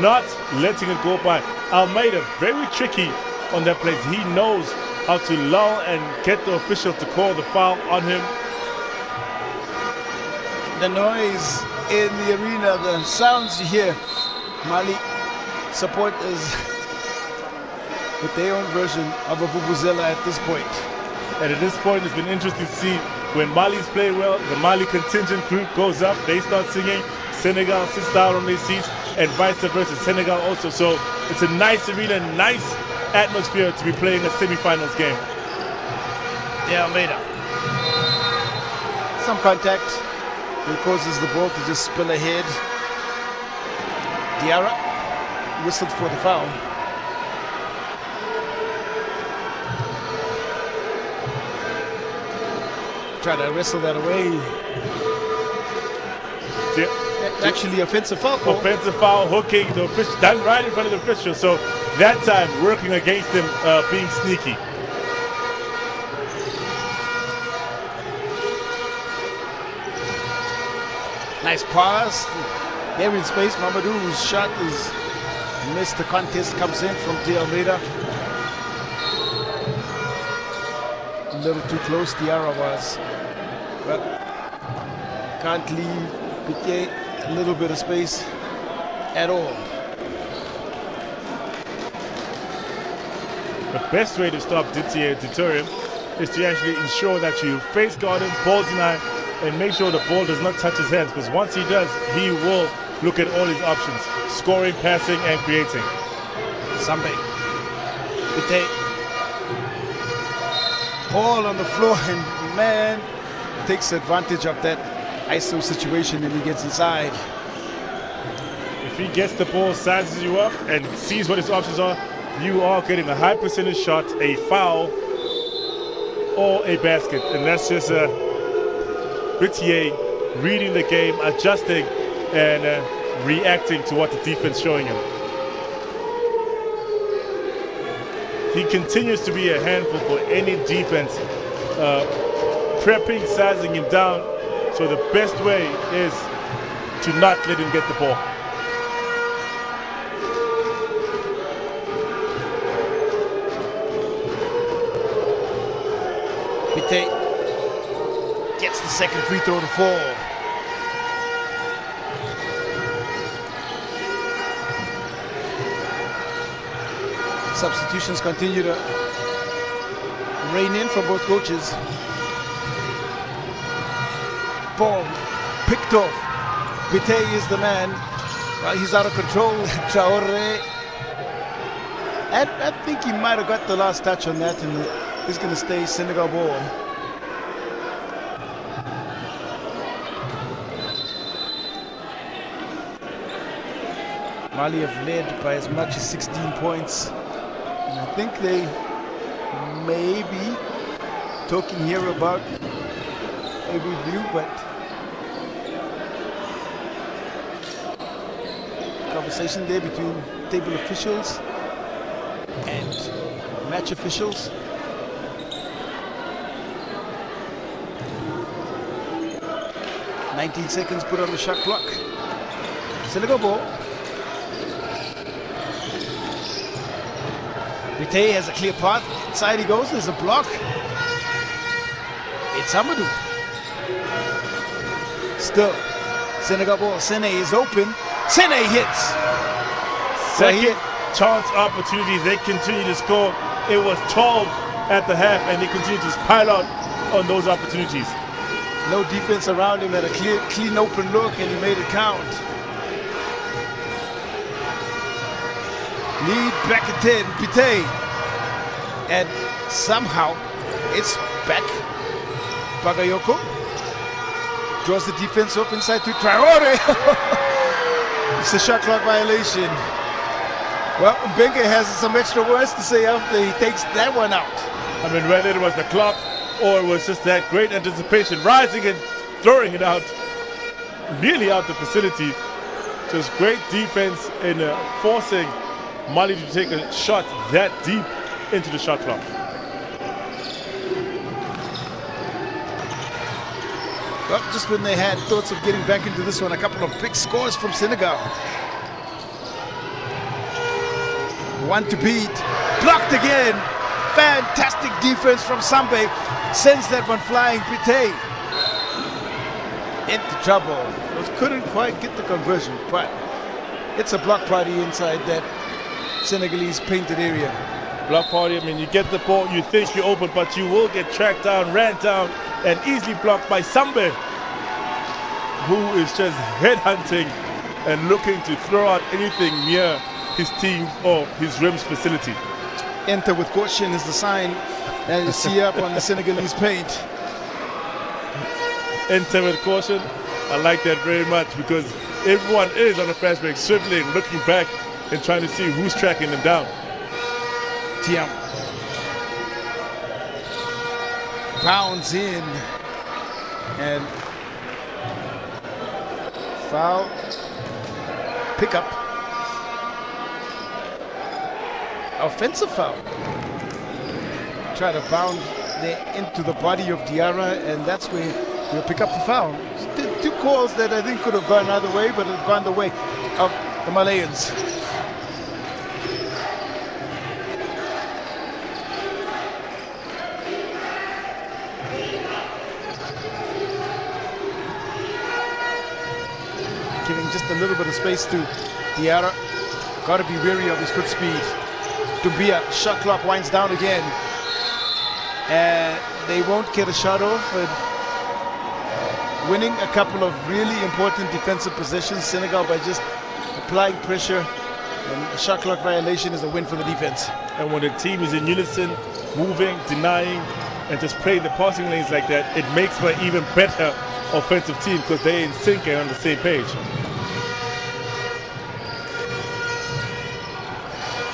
not letting it go by. Almeida, very tricky on that play. He knows how to lull and get the official to call the foul on him. The noise in the arena, the sounds you hear, Mali supporters with their own version of a vuvuzela at this point. And at this point, it's been interesting to see when Mali's play well, the Mali contingent group goes up, they start singing, Senegal sits down on their seats, and vice versa, Senegal also. So it's a nice arena, nice atmosphere to be playing a semi-finals game. Yeah, Almeida. Some contact. It causes the ball to just spill ahead. Diarra whistled for the foul. Try to wrestle that away. Actually, offensive foul. Offensive foul, hooking, the official, done right in front of the official. So that time, working against him, being sneaky. Nice pass. There in space. Mamadou's shot is missed. The contest comes in from De Almeida. A little too close, Diarra was. But can't leave Piquet a little bit of space at all. The best way to stop deter him is to actually ensure that you face guard him, ball deny, and make sure the ball does not touch his hands, because once he does, he will look at all his options, scoring, passing, and creating. Sambe. Piquet. Ball on the floor, and man takes advantage of that ISO situation and he gets inside. If he gets the ball, sizes you up, and sees what his options are, you are getting a high percentage shot, a foul, or a basket. And that's just Britier reading the game, adjusting, and reacting to what the defense is showing him. He continues to be a handful for any defense, prepping, sizing him down. So the best way is to not let him get the ball. Piquet gets the second free throw to fall. Substitutions continue to rain in from both coaches. Ball picked off. Piquet is the man. Well, he's out of control. Traore. And I think he might have got the last touch on that, and he's going to stay Senegal ball. Mali have led by as much as 16 points. And I think they may be talking here about a review, but conversation there between table officials and match officials. 19 seconds put on the shot clock. Senegal ball. Biteye has a clear path. Inside he goes. There's a block. It's Amadou. Still, Senegal ball. Sene is open. Sene hits. Second chance opportunities. They continue to score. It was 12 at the half, and they continue to pile out on those opportunities. No defense around him. Had a clean open look, and he made it count. Lead back at 10. Biteye. And somehow it's back. Bagayoko draws the defense up inside to Traore. It's a shot clock violation. Well, Mbenga has some extra words to say after he takes that one out. I mean, whether it was the clock or it was just that great anticipation, rising and throwing it out, nearly out the facility. Just great defense in forcing Mali to take a shot that deep into the shot clock. Well, just when they had thoughts of getting back into this one, a couple of big scores from Senegal. One to beat, blocked again. Fantastic defense from Sambe, sends that one flying. Biteye into trouble. Couldn't quite get the conversion, but it's a block party inside that Senegalese painted area. Block party, I mean, you get the ball, you think you're open, but you will get tracked down, ran down, and easily blocked by Sambe, who is just headhunting and looking to throw out anything near his team or his rim's facility. Enter with caution is the sign that you see up on the Senegalese paint. Enter with caution. I like that very much because everyone is on a fast break, swiveling, looking back and trying to see who's tracking them down. Tiam bounds in and foul, pick up, offensive foul. Try to bound there into the body of Diarra, and that's where he'll pick up the foul. Two calls that I think could have gone either way, but have gone the way of the Malayans. Giving just a little bit of space to Diarra. Got to be wary of his foot speed. Dumbia, shot clock winds down again. And they won't get a shot off. Winning a couple of really important defensive possessions. Senegal by just applying pressure. And a shot clock violation is a win for the defense. And when the team is in unison, moving, denying, and just playing the passing lanes like that, it makes for an even better offensive team because they're in sync and on the same page.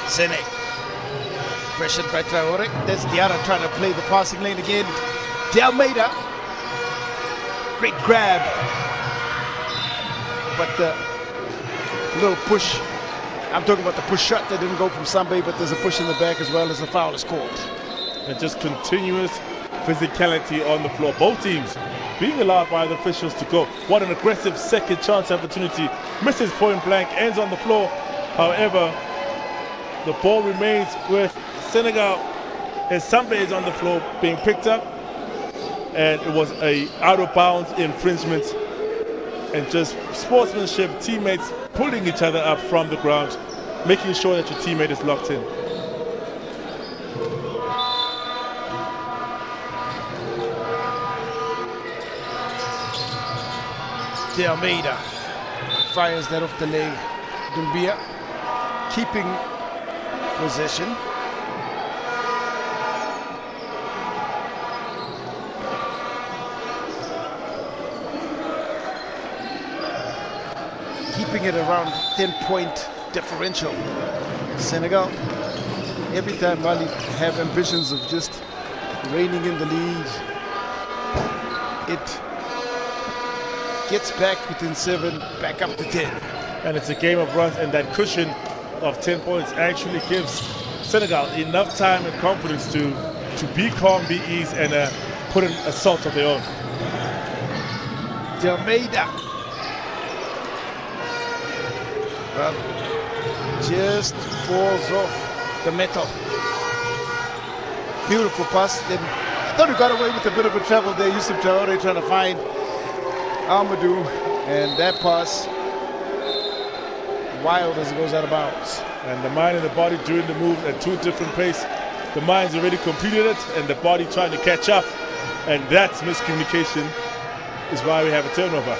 Sene. Pressured by Traore. There's Diarra trying to play the passing lane again. Almeida. Great grab. But the little push. I'm talking about the push shot that didn't go from Sambe, but there's a push in the back as well as a foul is called. And just continuous physicality on the floor. Both teams being allowed by the officials to go. What an aggressive second chance opportunity. Misses point blank, ends on the floor. However, the ball remains with Senegal as Sambe is on the floor being picked up. And it was a out of bounds infringement. And just sportsmanship, teammates pulling each other up from the ground, making sure that your teammate is locked in. De Almeida fires that off the leg. Dumbia keeping possession. Keeping it around 10-point differential. Senegal, every time Mali have ambitions of just reigning in the lead, it gets back within 7, back up to 10. And it's a game of runs, and that cushion of 10 points actually gives Senegal enough time and confidence to be calm, be ease, and put an assault of their own. Almeida. Well, just falls off the metal. Beautiful pass. Then I thought he got away with a bit of a travel there. Yusuf Traore trying to find Amadou, and that pass wild as it goes out of bounds. And the mind and the body doing the move at two different pace. The mind's already completed it, and the body trying to catch up, and that's miscommunication. Is why we have a turnover.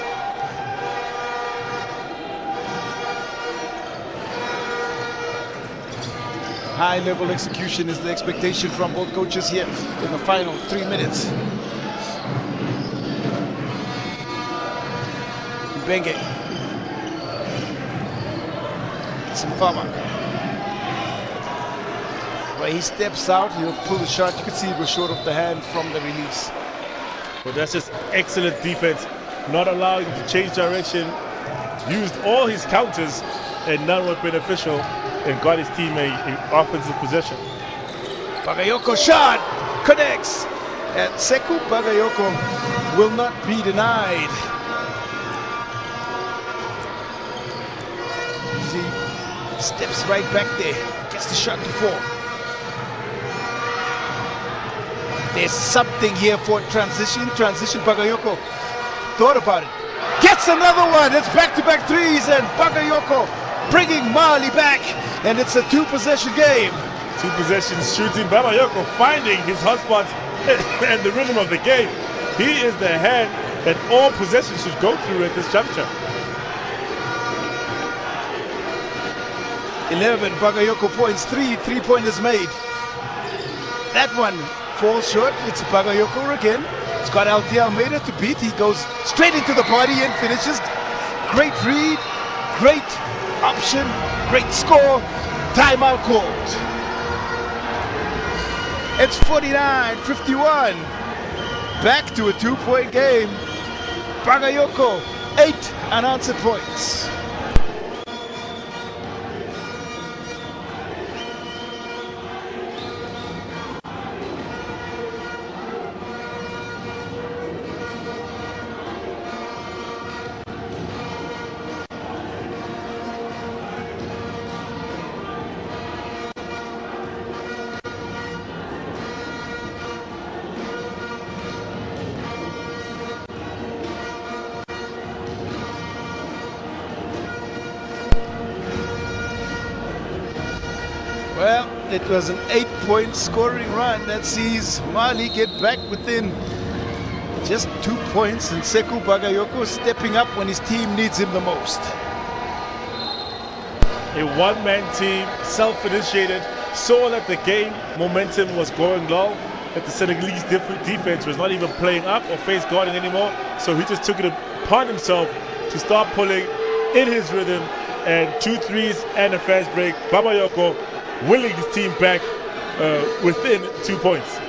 High-level execution is the expectation from both coaches here in the final 3 minutes. Benge. Simfama. When he steps out, he'll pull the shot. You can see it was short of the hand from the release. But that's just excellent defense, not allowing him to change direction, used all his counters, and none were beneficial, and got his team a offensive possession. Bagayoko shot connects, and Sekou Bagayoko will not be denied. He steps right back there, gets the shot to fall. There's something here for transition. Bagayoko thought about it. Gets another one. It's back-to-back threes, and Bagayoko bringing Mali back, and it's a two-possession game. Two possessions shooting. Bagayoko finding his hotspots and the rhythm of the game. He is the hand that all possessions should go through at this juncture. 11 Bagayoko points, three-pointers made. That one falls short. It's Bagayoko again. It's got Almeida to beat. He goes straight into the body and finishes. Great read, great option, great score. Timeout called. It's 49-51. Back to a two-point game. Bagayoko, 8 unanswered points. Well, it was an 8-point scoring run that sees Mali get back within just 2 points, and Sekou Bagayoko stepping up when his team needs him the most. A one-man team, self-initiated, saw that the game momentum was going low, that the Senegalese defense was not even playing up or face guarding anymore, so he just took it upon himself to start pulling in his rhythm, and 2 threes and a fast break. Bagayoko willing his team back within 2 points.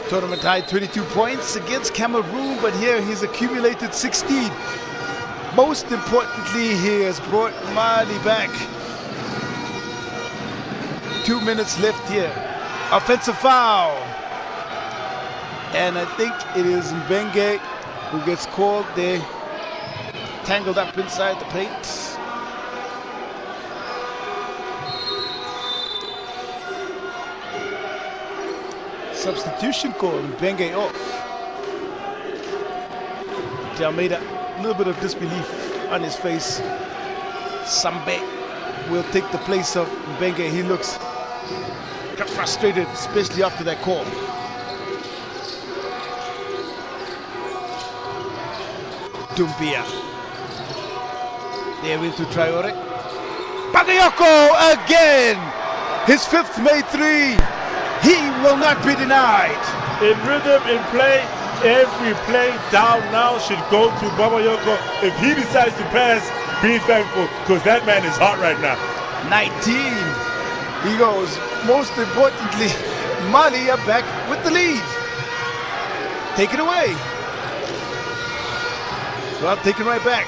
Tournament high 22 points against Cameroon, but here he's accumulated 16. Most importantly, he has brought Mali back. 2 minutes left here. Offensive foul. And I think it is Mbenge who gets called there. Tangled up inside the paint. Substitution call, Mbenge off. Almeida, a little bit of disbelief on his face. Sambe will take the place of Mbenge. He looks frustrated, especially after that call. Dumbia. There into Traore. Bagayoko again! His 5th made 3. He will not be denied. In rhythm, in play, every play down now should go to Bagayoko. If he decides to pass, be thankful, because that man is hot right now. 19. He goes. Most importantly, Mali are back with the lead. Take it away. Well, taken right back.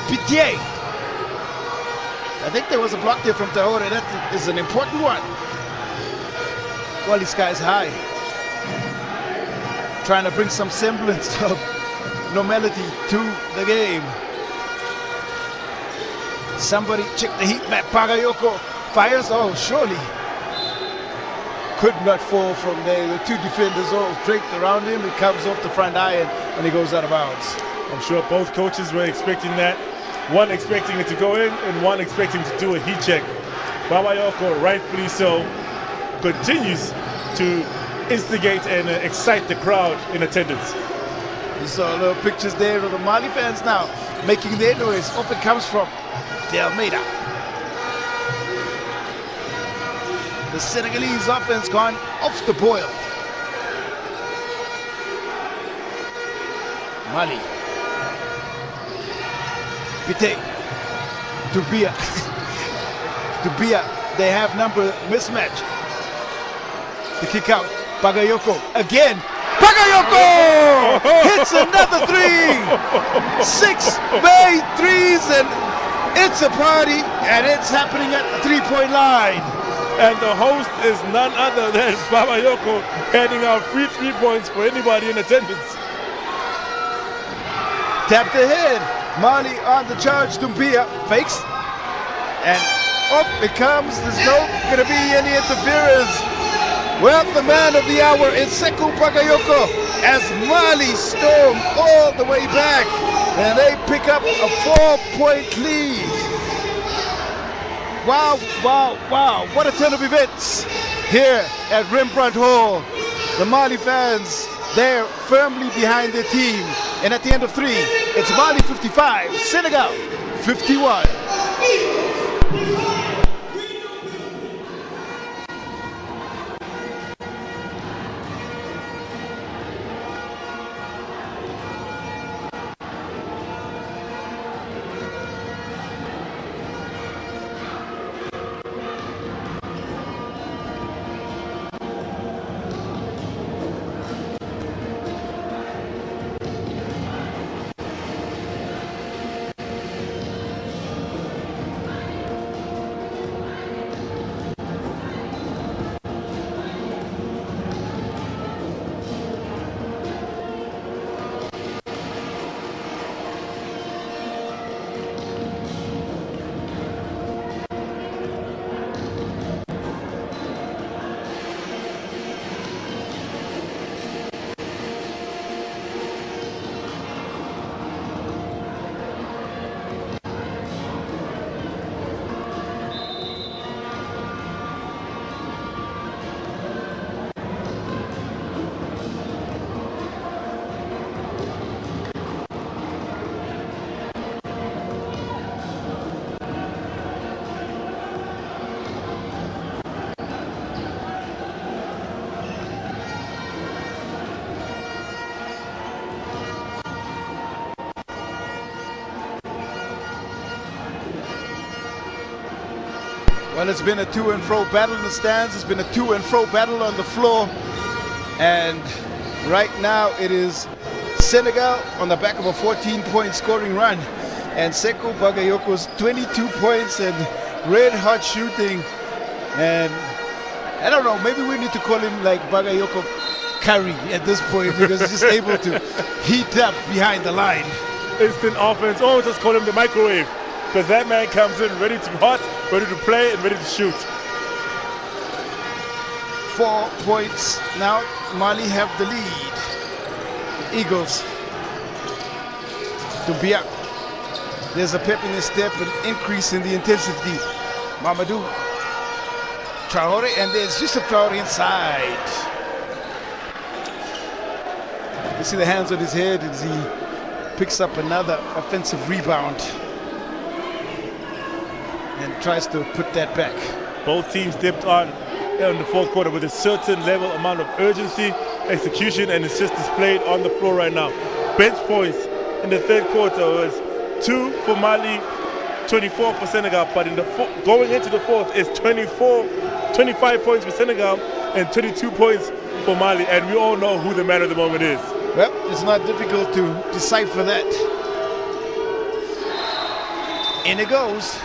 Pitié. I think there was a block there from Traore. That is an important one. Well, the sky's high. trying to bring some semblance of normality to the game. Somebody check the heat map. Bagayoko fires. Oh, surely could not fall from there. The two defenders all draped around him. It comes off the front iron and he goes out of bounds. I'm sure both coaches were expecting that. One expecting it to go in and one expecting to do a heat check. Bagayoko, rightfully so, continues to instigate and excite the crowd in attendance. You saw little pictures there of the Mali fans now making their noise. Up it comes from De Almeida. The Senegalese offense gone off the boil. Mali. Pite. Dubia. Dubia. They have number mismatch. The kick out. Bagayoko again. Bagayoko hits another three. 6 made threes, and it's a party, and it's happening at the three-point line. And the host is none other than Bagayoko, handing out free 3 points for anybody in attendance. Tapped ahead. Mali on the charge. Dumbia fakes, and up it comes. There's no going to be any interference. Well, the man of the hour is Sekou Bagayoko as Mali storm all the way back, and they pick up a 4-point lead. Wow, wow, wow. What a turn of events here at Rembrandt Hall. The Mali fans, they're firmly behind their team. And at the end of 3, it's Mali 55, Senegal 51. Well, it's been a to and fro battle in the stands. It's been a to and fro battle on the floor. And right now it is Senegal on the back of a 14-point scoring run. And Sekou Bagayoko's 22 points and red hot shooting. And I don't know, maybe we need to call him like Bagayoko Curry at this point, because he's just able to heat up behind the line. Instant offense. Oh, just call him the microwave, because that man comes in ready to hot, ready to play, and ready to shoot. 4 points now. Mali have the lead. Eagles. Dubia. There's a pep in his step, an increase in the intensity. Mamadou Traore, and there's Yusuf Traore inside. You see the hands on his head as he picks up another offensive rebound and tries to put that back. Both teams dipped on in the fourth quarter with a certain level amount of urgency, execution, and it's just displayed on the floor right now. Bench points in the third quarter was 2 for Mali, 24 for Senegal, but in the going into the fourth is 25 points for Senegal and 22 points for Mali, and we all know who the man of the moment is. Well, it's not difficult to decipher that. In it goes.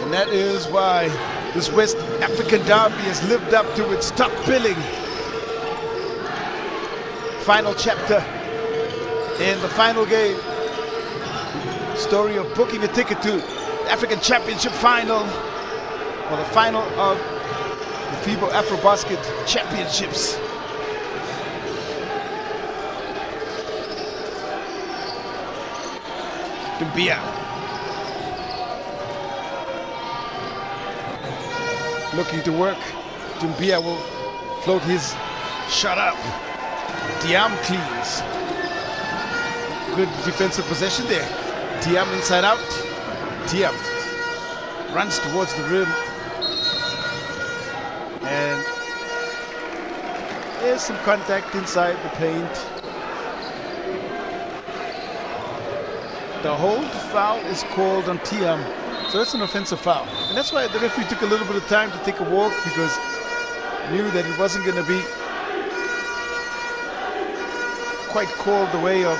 And that is why this West African derby has lived up to its top billing. Final chapter in the final game. Story of booking a ticket to the African Championship final, or the final of the FIBA AfroBasket Championships. Dumbia looking to work. Dumbia will float his shot up. Diam cleans. Good defensive possession there. Diam inside out. Diam runs towards the rim. And there's some contact inside the paint. The hold foul is called on Diam. So it's an offensive foul. And that's why the referee took a little bit of time to take a walk, because knew that it wasn't going to be quite called the way of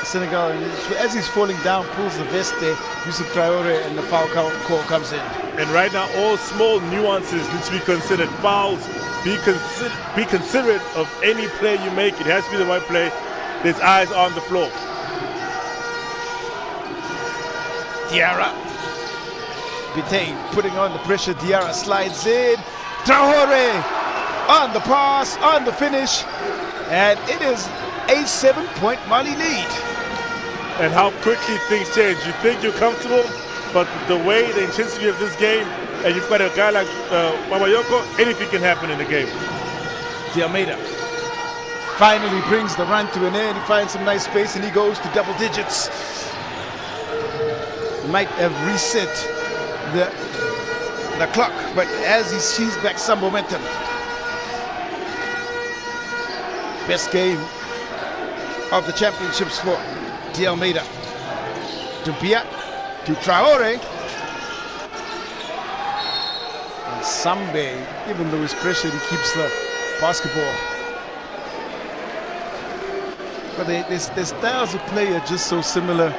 Senegal. And as he's falling down, pulls the vest there, Yusuf Traore, and the foul call comes in. And right now, all small nuances need to be considered. Fouls, be considerate of any play you make. It has to be the right play. There's eyes on the floor. Diarra. Bitane putting on the pressure. Diarra slides in. Traore on the pass, on the finish. And it is a 7-point Mali lead. And how quickly things change. You think you're comfortable, but the way, the intensity of this game, and you've got a guy like Babayoko, anything can happen in the game. Diameda finally brings the run to an end. He finds some nice space and he goes to double digits. Might have reset the clock, but as he sees back some momentum. Best game of the championships for Dialmeida. Dumbia to Traore. And Sambe, even though he's pressured, he keeps the basketball. But their styles of play are just so similar.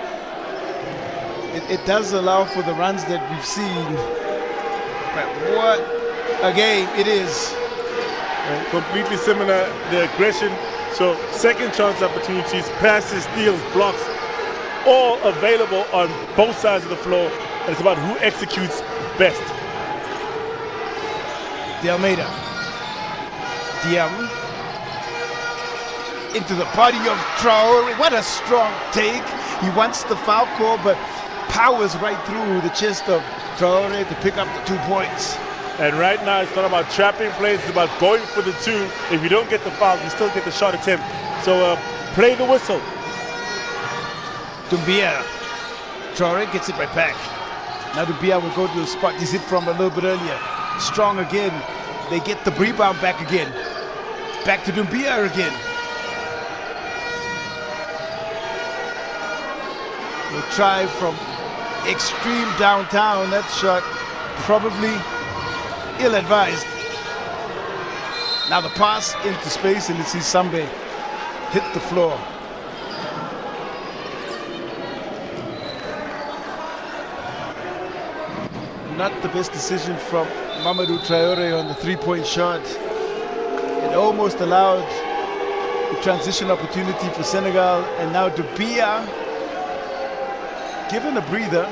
It does allow for the runs that we've seen. But what a game it is. And completely similar, the aggression. So second chance opportunities, passes, steals, blocks, all available on both sides of the floor. And it's about who executes best. Dialmeida. Diam into the body of Traore. What a strong take. He wants the foul call, but powers right through the chest of Traore to pick up the 2 points. And right now it's not about trapping plays, it's about going for the two. If you don't get the foul, you still get the shot attempt. So play the whistle. Dumbia. Traore gets it right back. Now Dumbia will go to the spot he's hit from a little bit earlier. Strong again. They get the rebound back again. Back to Dumbia again. We'll try from extreme downtown. That shot probably ill-advised. Now the pass into space, and you see Sambe hit the floor. Not the best decision from Mamadou Traore on the three-point shot. It almost allowed the transition opportunity for Senegal, and now Dumbia given a breather.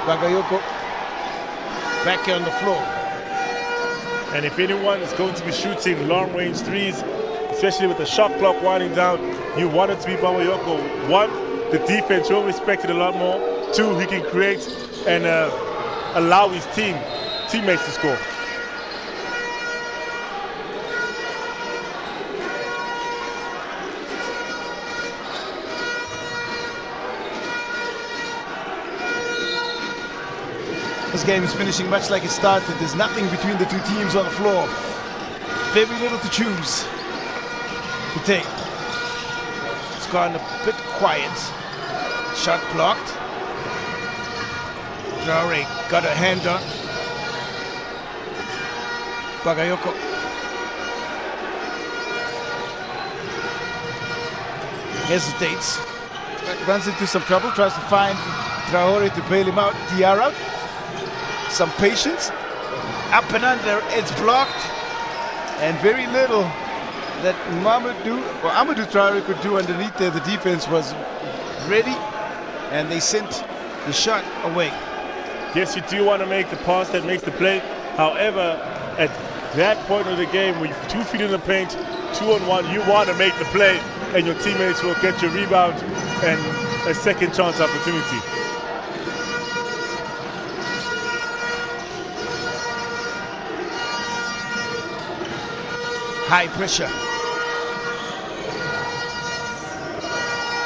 Bagayoko back on the floor. And if anyone is going to be shooting long-range threes, especially with the shot clock winding down, you want it to be Bagayoko. One, the defense will respect it a lot more. Two, he can create and allow his teammates to score. This game is finishing much like it started. There's nothing between the two teams on the floor. Very little to choose to take. It's gone a bit quiet. Shot blocked. Traore got a hand on. Bagayoko hesitates, runs into some trouble, tries to find Traore to bail him out. Diarra, some patience, up and under, it's blocked, and very little that Amadou Traore could do underneath there. The defense was ready, and they sent the shot away. Yes, you do want to make the pass that makes the play. However, at that point of the game, with 2 feet in the paint, 2-on-1, you want to make the play, and your teammates will get your rebound and a second chance opportunity. High pressure.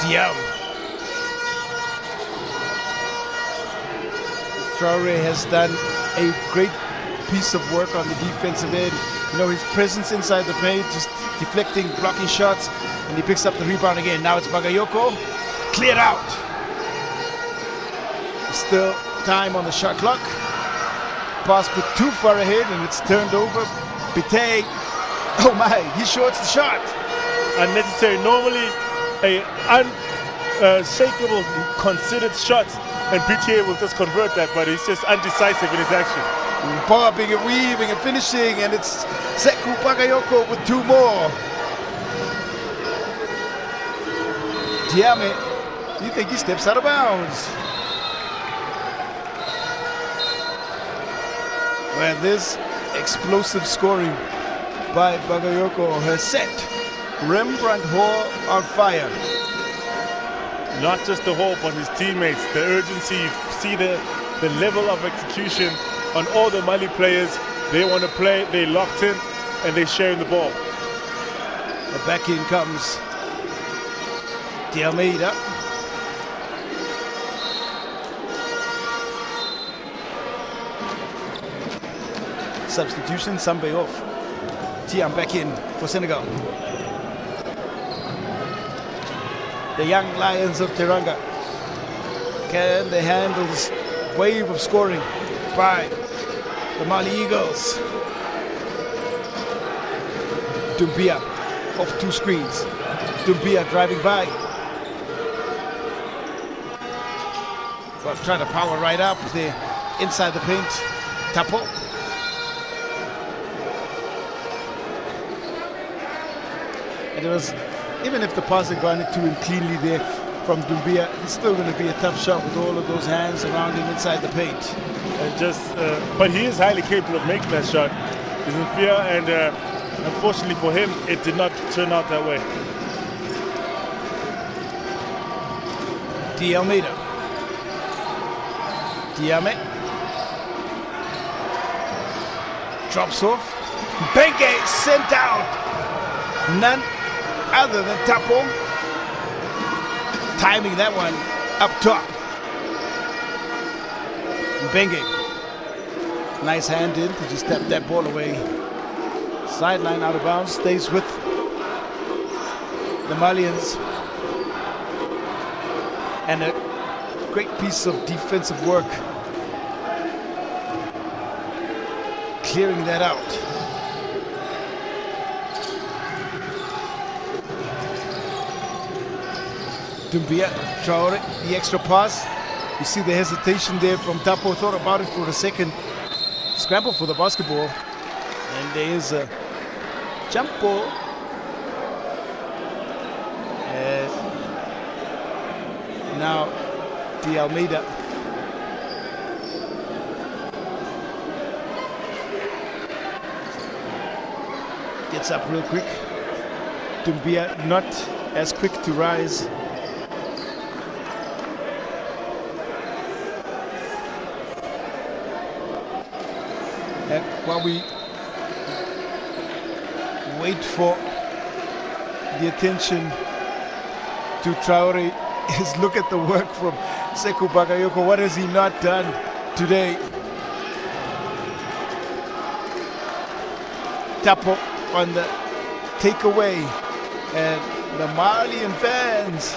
Diao. Traore has done a great piece of work on the defensive end. You know, his presence inside the paint, just deflecting, blocking shots, and he picks up the rebound again. Now it's Bagayoko, cleared out. Still time on the shot clock. Pass put too far ahead, and it's turned over. Bite, oh my, he shorts the shot. Unnecessary. Normally, a unshakable, considered shot, and Bite will just convert that, but he's just undecisive in his action. Bobbing and weaving and finishing, and it's Sekou Bagayoko with 2 more. Diame, you think he steps out of bounds? Well, this explosive scoring by Bagayoko has set Rembrandt Hall on fire. Not just the Hall, but his teammates, the urgency, you see the level of execution on all the Mali players. They want to play, they locked in, and they're sharing the ball. The back in comes De Almeida. Substitution, Sambe off. Tiam back in for Senegal. The young Lions of Teranga. Can they handle this wave of scoring by the Mali Eagles? Doumbia off 2 screens. Doumbia driving by. Well, trying to power right up there inside the paint. Tapo. And it was, even if the pass had gone to him cleanly there from Doumbia, it's still going to be a tough shot with all of those hands around him inside the paint. But he is highly capable of making that shot. He's in fear, and unfortunately for him, it did not turn out that way. De Almeida. Diame. Drops off. Benke sent out. None other than Tapo. Timing that one up top. Benke. Nice hand in to just tap that ball away. Sideline out of bounds, stays with the Malians. And a great piece of defensive work. Clearing that out. Doumbia, Traore, the extra pass. You see the hesitation there from Tapo. Thought about it for a second. Scramble for the basketball. And there is a jump ball. And now De Almeida. Gets up real quick. Doumbia not as quick to rise. And while we wait for the attention to Traore, is look at the work from Sekou Bagayoko. What has he not done today? Tapo on the takeaway, and the Malian fans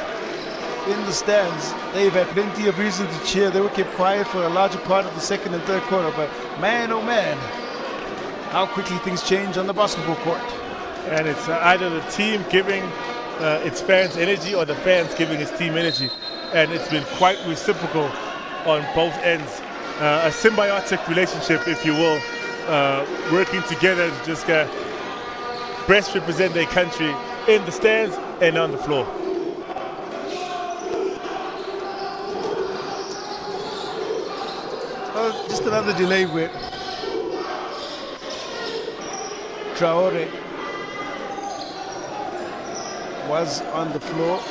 in the stands, they've had plenty of reason to cheer. They were kept quiet for a larger part of the second and third quarter, but man, oh man, how quickly things change on the basketball court. And it's either the team giving its fans' energy or the fans giving its team energy. And it's been quite reciprocal on both ends. A symbiotic relationship, if you will, working together to just best represent their country in the stands and on the floor. Oh, just another delay with Traore was on the floor.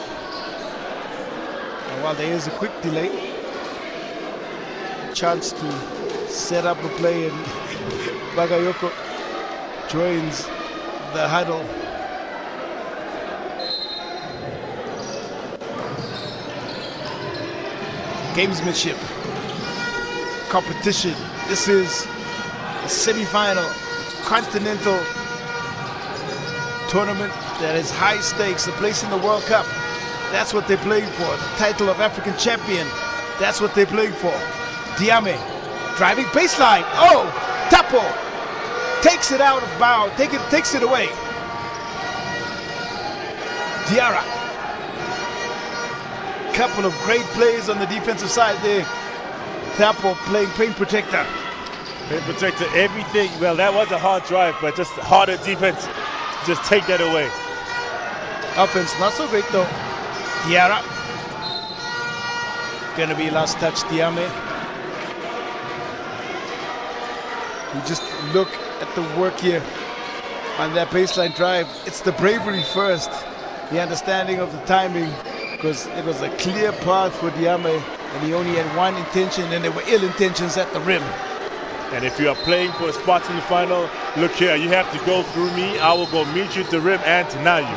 And while there is a quick delay, chance to set up a play, and Bagayoko joins the huddle. Gamesmanship, competition. This is a semi-final continental tournament that is high stakes, a place in the World Cup. That's what they're playing for. The title of African champion, that's what they're playing for. Diame, driving baseline. Oh, Tapo takes it out of bounds, takes it away. Diarra. Couple of great plays on the defensive side there. Tapo playing paint protector. Paint protector, everything. Well, that was a hard drive, but just harder defense. Just take that away. Offense not so great though. Diarra. Gonna be last touch, Diame. You just look at the work here on that baseline drive. It's the bravery first, the understanding of the timing, because it was a clear path for Diame, and he only had one intention, and there were ill intentions at the rim. And if you are playing for a spot in the final, look here, you have to go through me. I will go meet you at the rim and deny you.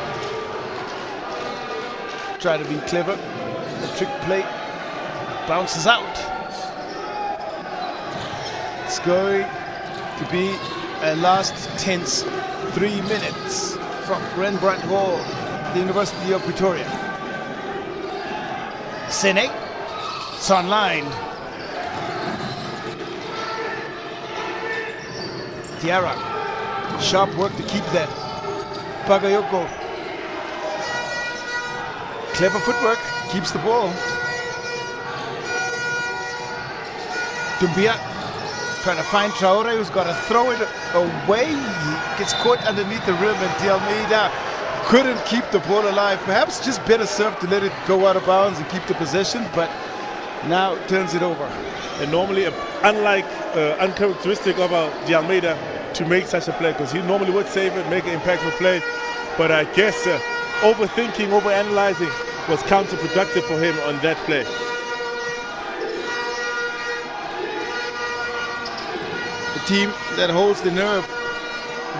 Try to be clever. The trick play bounces out. It's going to be a last tense 3 minutes from Rembrandt Hall, the University of Pretoria. Sene, it's online. Diarra, sharp work to keep that. Bagayoko, clever footwork, keeps the ball. Dumbia trying to find Traore, who's got to throw it away. He gets caught underneath the rim, and D'Almeida couldn't keep the ball alive. Perhaps just better served to let it go out of bounds and keep the possession, but now turns it over. And normally, uncharacteristic of D'Almeida to make such a play, because he normally would save it, make an impactful play. But I guess overthinking, overanalyzing was counterproductive for him on that play. The team that holds the nerve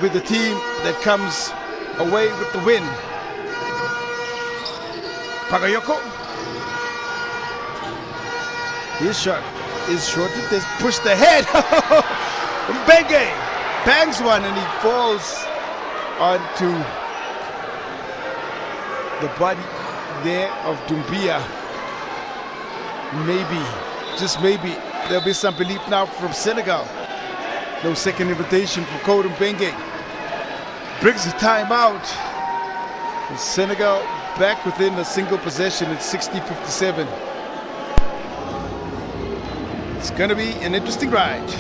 with the team that comes away with the win. Bagayoko. His shot is shorted. This pushed ahead. Mbenge bangs one, and he falls onto the body there of Dumbia. Maybe, just maybe, there'll be some belief now from Senegal. No second invitation for Code Mbenge. Brings the timeout. Senegal back within a single possession at 60-57. It's going to be an interesting ride.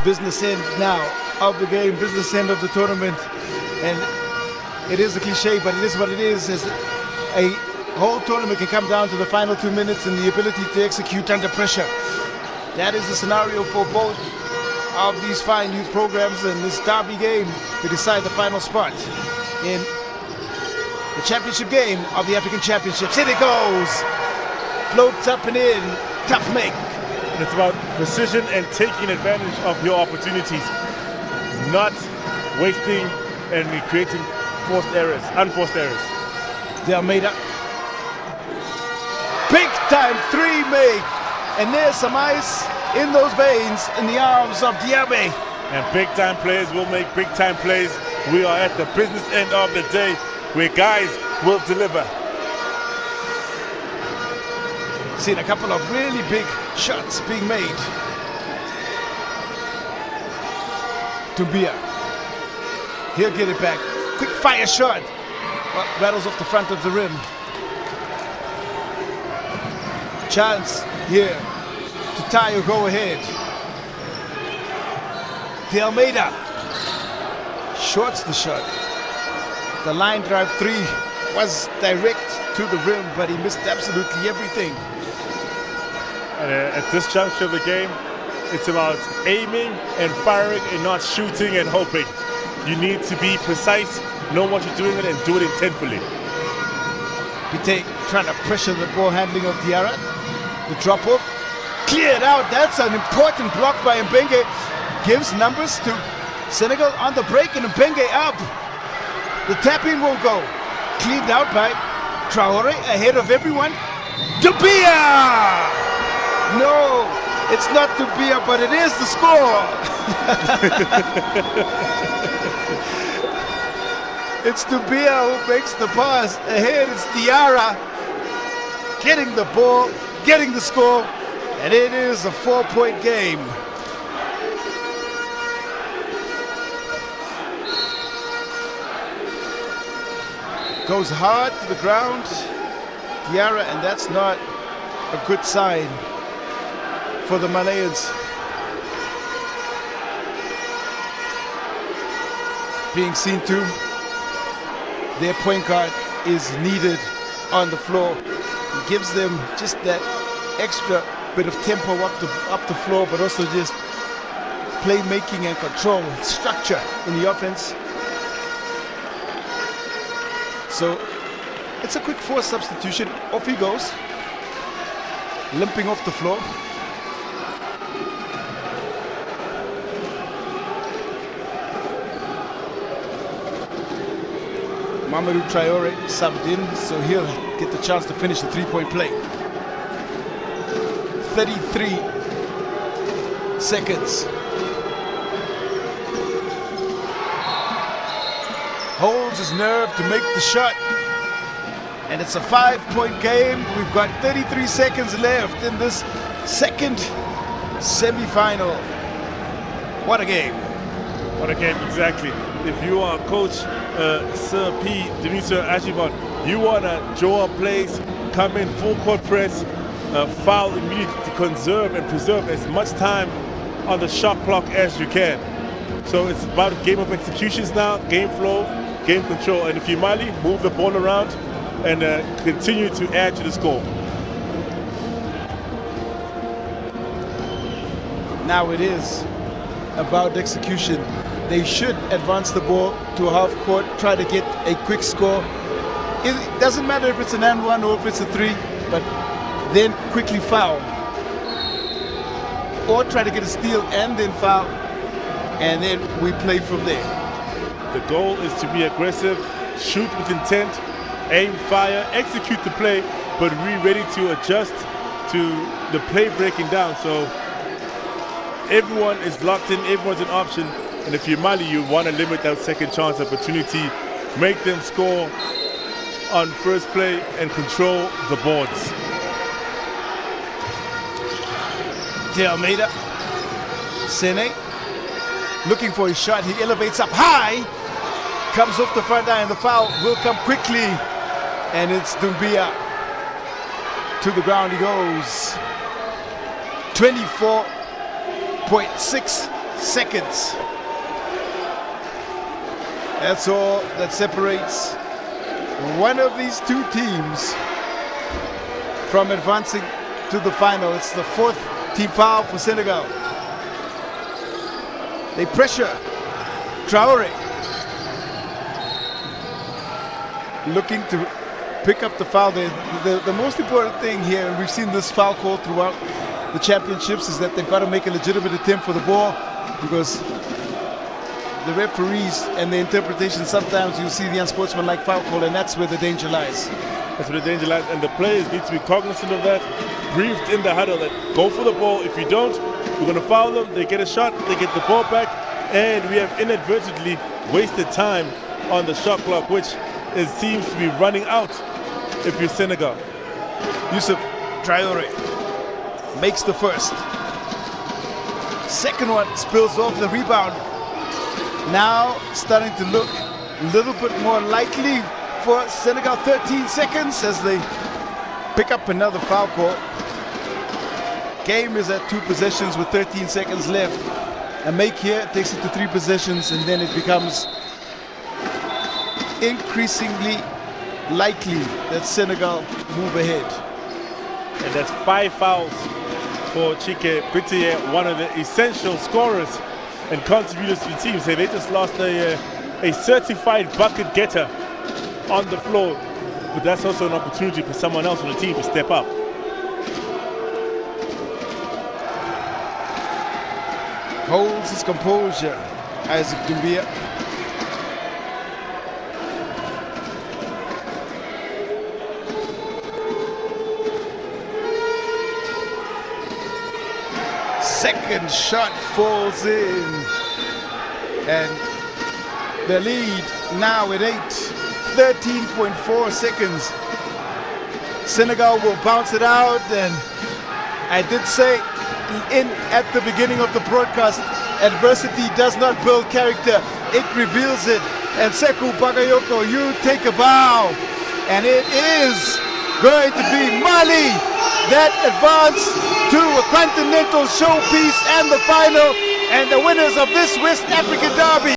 Business end now of the game, business end of the tournament. And it is a cliche, but it is what it is. As a whole tournament can come down to the final 2 minutes and the ability to execute under pressure. That is the scenario for both of these fine youth programs in this derby game to decide the final spot in the championship game of the African Championships. Here it goes. Floats up and in. Tough make. And it's about precision and taking advantage of your opportunities, not wasting and creating unforced errors. De Almeida. Big time three make. And there's some ice in those veins in the arms of Diaby. And big time players will make big time plays. We are at the business end of the day where guys will deliver. Seen a couple of really big shots being made. Doumbia. He'll get it back. Quick fire shot. Well, rattles off the front of the rim. Chance here to tie or go ahead. De Almeida shorts the shot. The line drive three was direct to the rim, but he missed absolutely everything. And at this juncture of the game, it's about aiming and firing and not shooting and hoping. You need to be precise, know what you're doing and do it intentfully. Pite trying to pressure the ball handling of Diarra. The drop off, cleared out. That's an important block by Mbenge. Gives numbers to Senegal on the break and Mbenge up. The tap-in won't go. Cleaned out by Traore ahead of everyone. Doumbia! No, it's not Doumbia, but it is the score. It's Doumbia who makes the pass. Ahead it's Diarra getting the ball, getting the score, and it is a 4-point game. Goes hard to the ground, Diarra, and that's not a good sign for the Malayans. Being seen to, their point guard is needed on the floor. It gives them just that extra bit of tempo up the floor, but also just playmaking and control, structure in the offense. So it's a quick force substitution. Off he goes, limping off the floor. Mamadou Traore subbed in, so he'll get the chance to finish the three-point play. 33 seconds. Holds his nerve to make the shot. And it's a 5-point game. We've got 33 seconds left in this second semi-final. What a game. What a game, exactly. If you are Coach Sir P. Denisha Ajivon, you want to draw up plays, come in full court press, foul immediately to conserve and preserve as much time on the shot clock as you can. So it's about a game of executions now, game flow, game control. And if you're Mali, move the ball around and continue to add to the score. Now it is about execution. They should advance the ball to half court, try to get a quick score. It doesn't matter if it's an and one or if it's a three, but then quickly foul. Or try to get a steal and then foul, and then we play from there. The goal is to be aggressive, shoot with intent, aim, fire, execute the play, but be ready to adjust to the play breaking down. So everyone is locked in, everyone's an option. And if you're Mali, you want to limit that second chance opportunity, make them score on first play and control the boards. De Almeida, Sene, looking for his shot. He elevates up high, comes off the front line, and the foul will come quickly. And it's Doumbia. To the ground he goes. 24.6 seconds. That's all that separates one of these two teams from advancing to the final. It's the fourth team foul for Senegal. They pressure Traore, looking to pick up the foul. The most important thing here, and we've seen this foul call throughout the championships, is that they've got to make a legitimate attempt for the ball, because the referees and the interpretation, sometimes you see the unsportsmanlike foul call, and that's where the danger lies. That's where the danger lies, and the players need to be cognizant of that, briefed in the huddle that go for the ball. If you don't, we're going to foul them. They get a shot, they get the ball back, and we have inadvertently wasted time on the shot clock, which seems to be running out if you're Senegal. Yusuf Traore makes the first. Second one spills off the rebound. Now starting to look a little bit more likely for Senegal. 13 seconds as they pick up another foul call. Game is at 2 possessions with 13 seconds left. A make here takes it to 3 possessions, and then it becomes increasingly likely that Senegal move ahead. And that's 5 fouls for Chike Bitiye, one of the essential scorers and contributors to the team. So they just lost a certified bucket getter on the floor, but that's also an opportunity for someone else on the team to step up. Holds his composure, Isaac Doumbia. Second shot falls in, and the lead now at 8. 13.4 seconds. Senegal will bounce it out, and I did say at the beginning of the broadcast, adversity does not build character, it reveals it. And Sekou Bagayoko, you take a bow, and it is going to be Mali that advance to a continental showpiece and the final, and the winners of this West African derby.